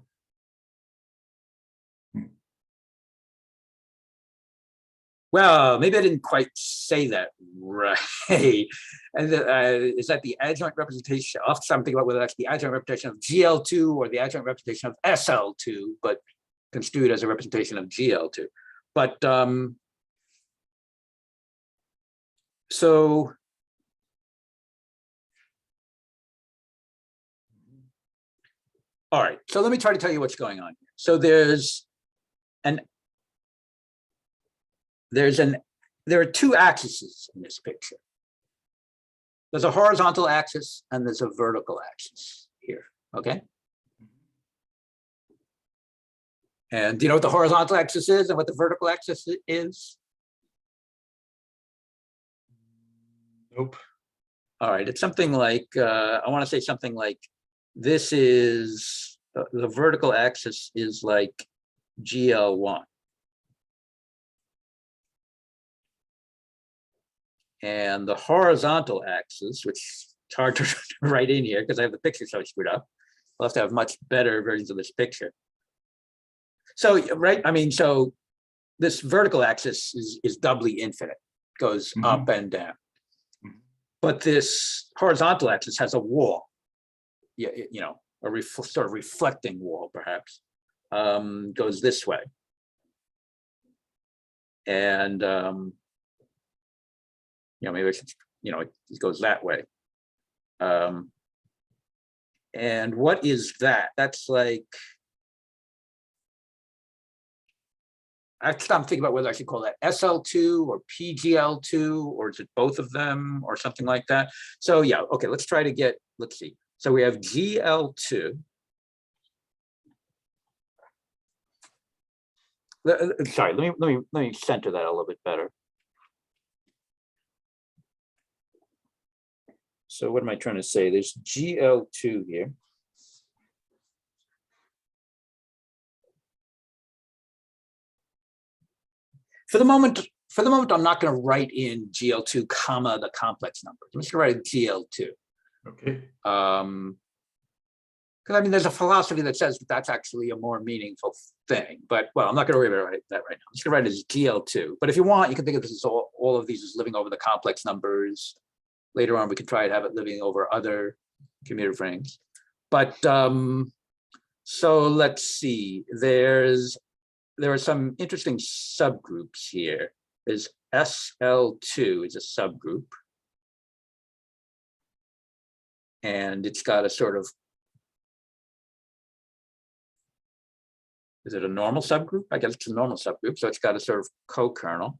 Well, maybe I didn't quite say that right. And is that the adjoint representation? Often I'm thinking about whether that's the adjoint representation of GL2 or the adjoint representation of SL2, but construed as a representation of GL2. But so all right, so let me try to tell you what's going on here. So there are two axes in this picture. There's a horizontal axis and there's a vertical axis here, okay? And do you know what the horizontal axis is and what the vertical axis is? Nope. All right, it's something like, I want to say something like, this is, the vertical axis is like GL1. And the horizontal axis, which is hard to write in here because I have the picture so screwed up. I'll have to have much better versions of this picture. So, right, I mean, so this vertical axis is doubly infinite, goes up and down. But this horizontal axis has a wall, a sort of reflecting wall, perhaps, goes this way. And maybe I should, it goes that way. And what is that? That's like, I'm thinking about whether I should call that SL2 or PGL2, or is it both of them or something like that? So yeah, okay, let's try to get, let's see. So we have GL2. Sorry, let me center that a little bit better. So what am I trying to say? There's GL2 here. For the moment, I'm not going to write in GL2, comma, the complex numbers. I'm just going to write GL2. Okay. Because I mean, there's a philosophy that says that that's actually a more meaningful thing. But well, I'm not going to write that right now. I'm just going to write it as GL2. But if you want, you can think of this as all of these as living over the complex numbers. Later on, we can try to have it living over other commutative rings. But so let's see. There are some interesting subgroups here. There's SL2 is a subgroup. And it's got a sort of, is it a normal subgroup? I guess it's a normal subgroup. So it's got a sort of co-kernel.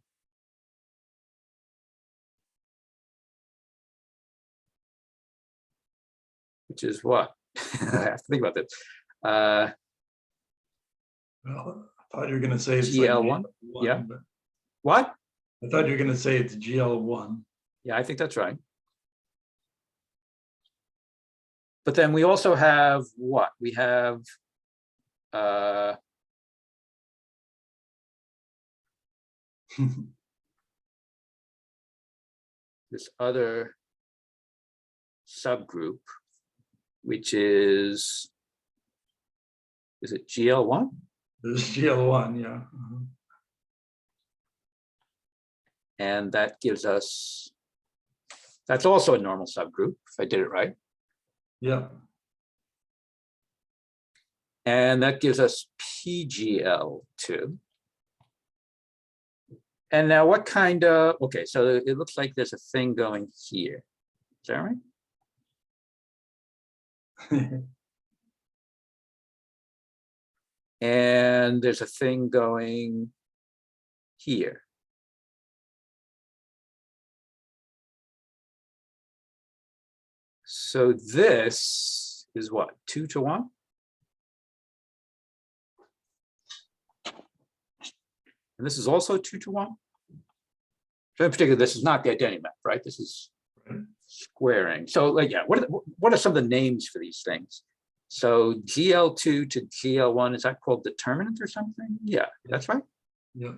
Which is what? I have to think about this. Well, I thought you were going to say it's GL1. Like yeah. What? I thought you were going to say it's GL1. Yeah, I think that's right. But then we also have what? We have this other subgroup, which is it GL1? There's GL1, yeah. And that gives us, that's also a normal subgroup, if I did it right. Yeah. And that gives us PGL2. And now what kind of, okay, so it looks like there's a thing going here. Is that right? And there's a thing going here. So this is what, 2 to 1? And this is also 2 to 1. So in particular, this is not the identity map, right? This is squaring. So like, yeah, what are some of the names for these things? So GL2 to GL1, is that called determinant or something? Yeah, that's right. Yeah.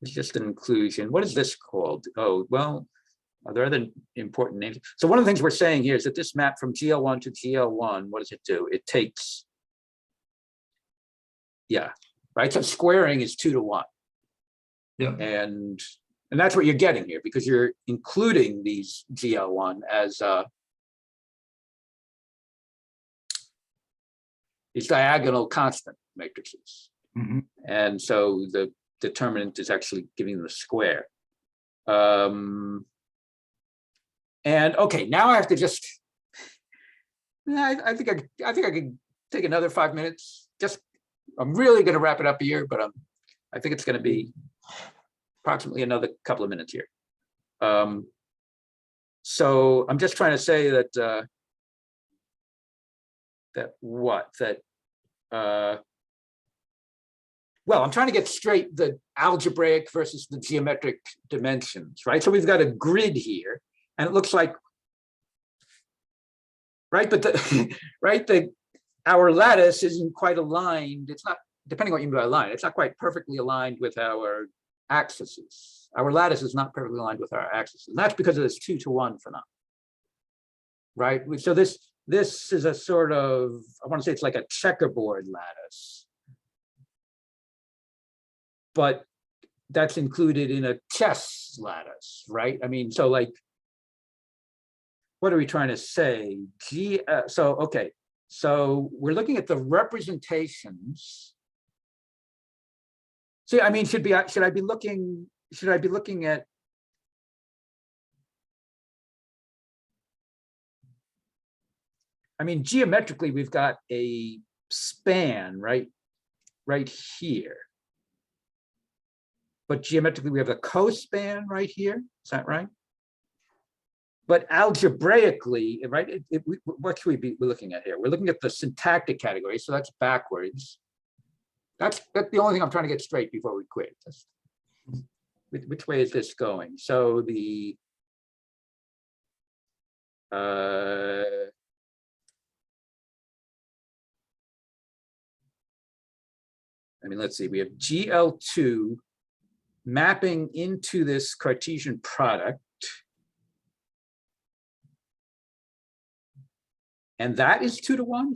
It's just an inclusion. What is this called? Oh, well, are there other important names? So one of the things we're saying here is that this map from GL1 to GL1, what does it do? It takes, yeah, right? So squaring is 2 to 1. Yeah. And that's what you're getting here, because you're including these GL1 as these diagonal constant matrices. Mm-hmm. And so the determinant is actually giving them a square. And okay, now I have to just, I think I could take another 5 minutes. Just, I'm really going to wrap it up here, but I think it's going to be approximately another couple of minutes here. So I'm just trying to say that well, I'm trying to get straight the algebraic versus the geometric dimensions, right? So we've got a grid here, and it looks like, right? But our lattice isn't quite aligned. It's not, depending on what you mean by line, it's not quite perfectly aligned with our axes. Our lattice is not perfectly aligned with our axes, and that's because of this 2 to 1 phenomenon, right? So this is a sort of, I want to say it's like a checkerboard lattice, but that's included in a chess lattice, right? I mean, so like, what are we trying to say? So okay, so we're looking at the representations. See, I mean, should I be looking at, I mean, geometrically, we've got a span right here. But geometrically, we have a cospan right here. Is that right? But algebraically, right? What should we be looking at here? We're looking at the syntactic category, so that's backwards. That's the only thing I'm trying to get straight before we quit. Which way is this going? So the I mean, let's see. We have GL2 mapping into this Cartesian product. And that is 2 to 1,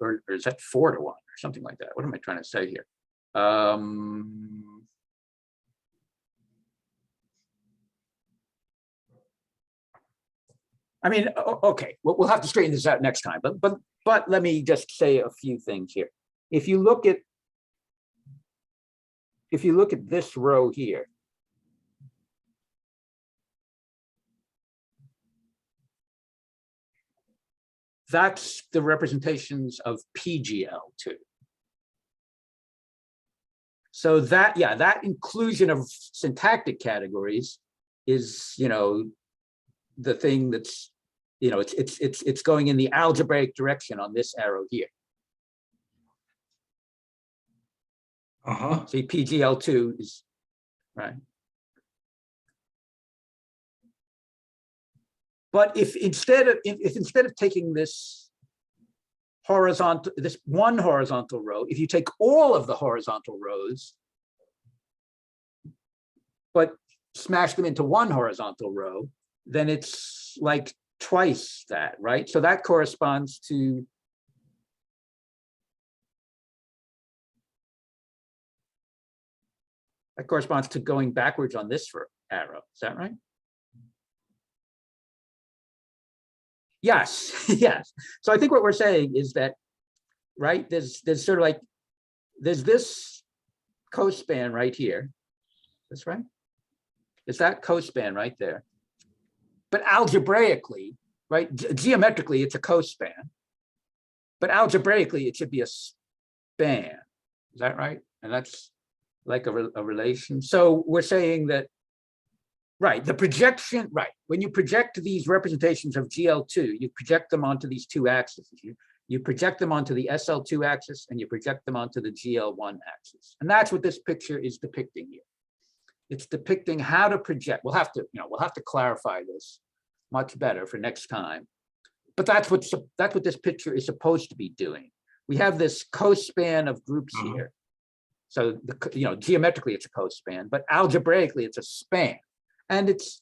or is that 4 to 1 or something like that? What am I trying to say here? I mean, okay, we'll have to straighten this out next time. But let me just say a few things here. If you look at this row here, that's the representations of PGL2. So that, yeah, that inclusion of syntactic categories is, you know, the thing that's, you know, it's going in the algebraic direction on this arrow here. See, PGL2 is right. But if instead of taking this horizontal, this one horizontal row, if you take all of the horizontal rows, but smash them into one horizontal row, then it's like twice that, right? So that corresponds to going backwards on this arrow. Is that right? Yes, yes. So I think what we're saying is that, right, there's sort of like, there's this cospan right here. That's right. It's that cospan right there. But algebraically, right, geometrically, it's a cospan. But algebraically, it should be a span. Is that right? And that's like a relation. So we're saying that, right, the projection, right, when you project these representations of GL2, you project them onto these two axes. You project them onto the SL2 axis and you project them onto the GL1 axis. And that's what this picture is depicting here. It's depicting how to project. We'll have to clarify this much better for next time. But that's what this picture is supposed to be doing. We have this cospan of groups here. So geometrically it's a cospan, but algebraically it's a span. And it's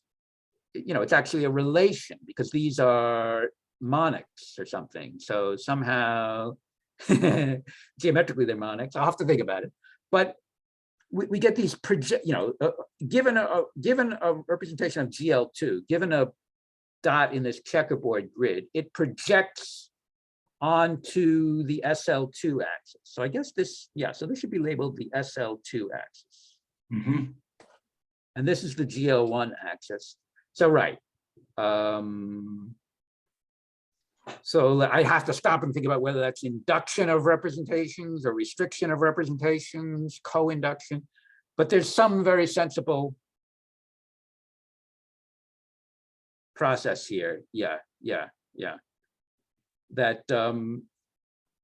actually a relation because these are monics or something. So somehow geometrically they're monics. I'll have to think about it. But we get these given a representation of GL2, given a dot in this checkerboard grid, it projects onto the SL2 axis. So I guess this, so this should be labeled the SL2 axis. Mm-hmm. And this is the GL1 axis. So right. So I have to stop and think about whether that's induction of representations or restriction of representations, co-induction. But there's some very sensible process here. That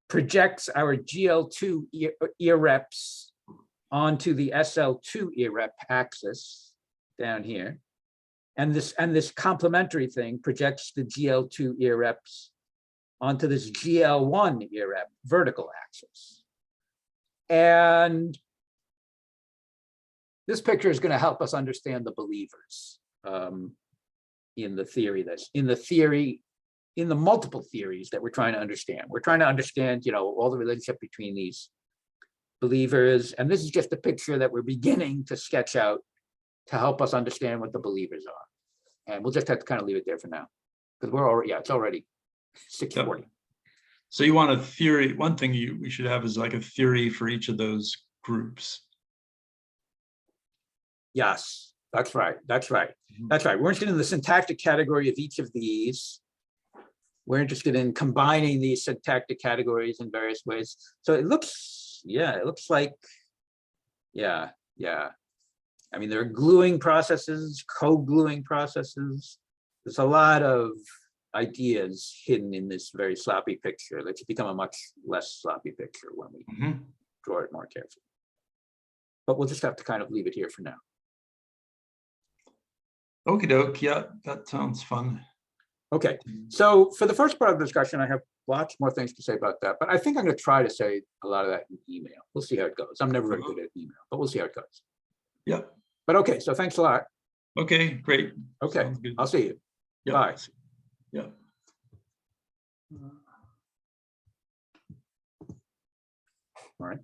projects our GL2 irreps onto the SL2 irrep axis down here. And this complementary thing projects the GL2 irreps onto this GL1 irrep vertical axis. And this picture is going to help us understand the believers in the multiple theories that we're trying to understand. We're trying to understand, all the relationship between these believers. And this is just a picture that we're beginning to sketch out to help us understand what the believers are. And we'll just have to kind of leave it there for now because we're already, it's already 6:40. Yep. So you want a theory. One thing we should have is like a theory for each of those groups. Yes, that's right. That's right. That's right. We're interested in the syntactic category of each of these. We're interested in combining these syntactic categories in various ways. So it looks, like, I mean, there are gluing processes, co-gluing processes. There's a lot of ideas hidden in this very sloppy picture that should become a much less sloppy picture when we draw it more carefully. But we'll just have to kind of leave it here for now. Okie doke. Yeah, that sounds fun. Okay, so for the first part of the discussion, I have lots more things to say about that, but I think I'm going to try to say a lot of that in email. We'll see how it goes. I'm never very good at email, but we'll see how it goes. Yep. But okay, so thanks a lot. Okay, great. Okay, I'll see you. Yep. Bye. Yeah. All right.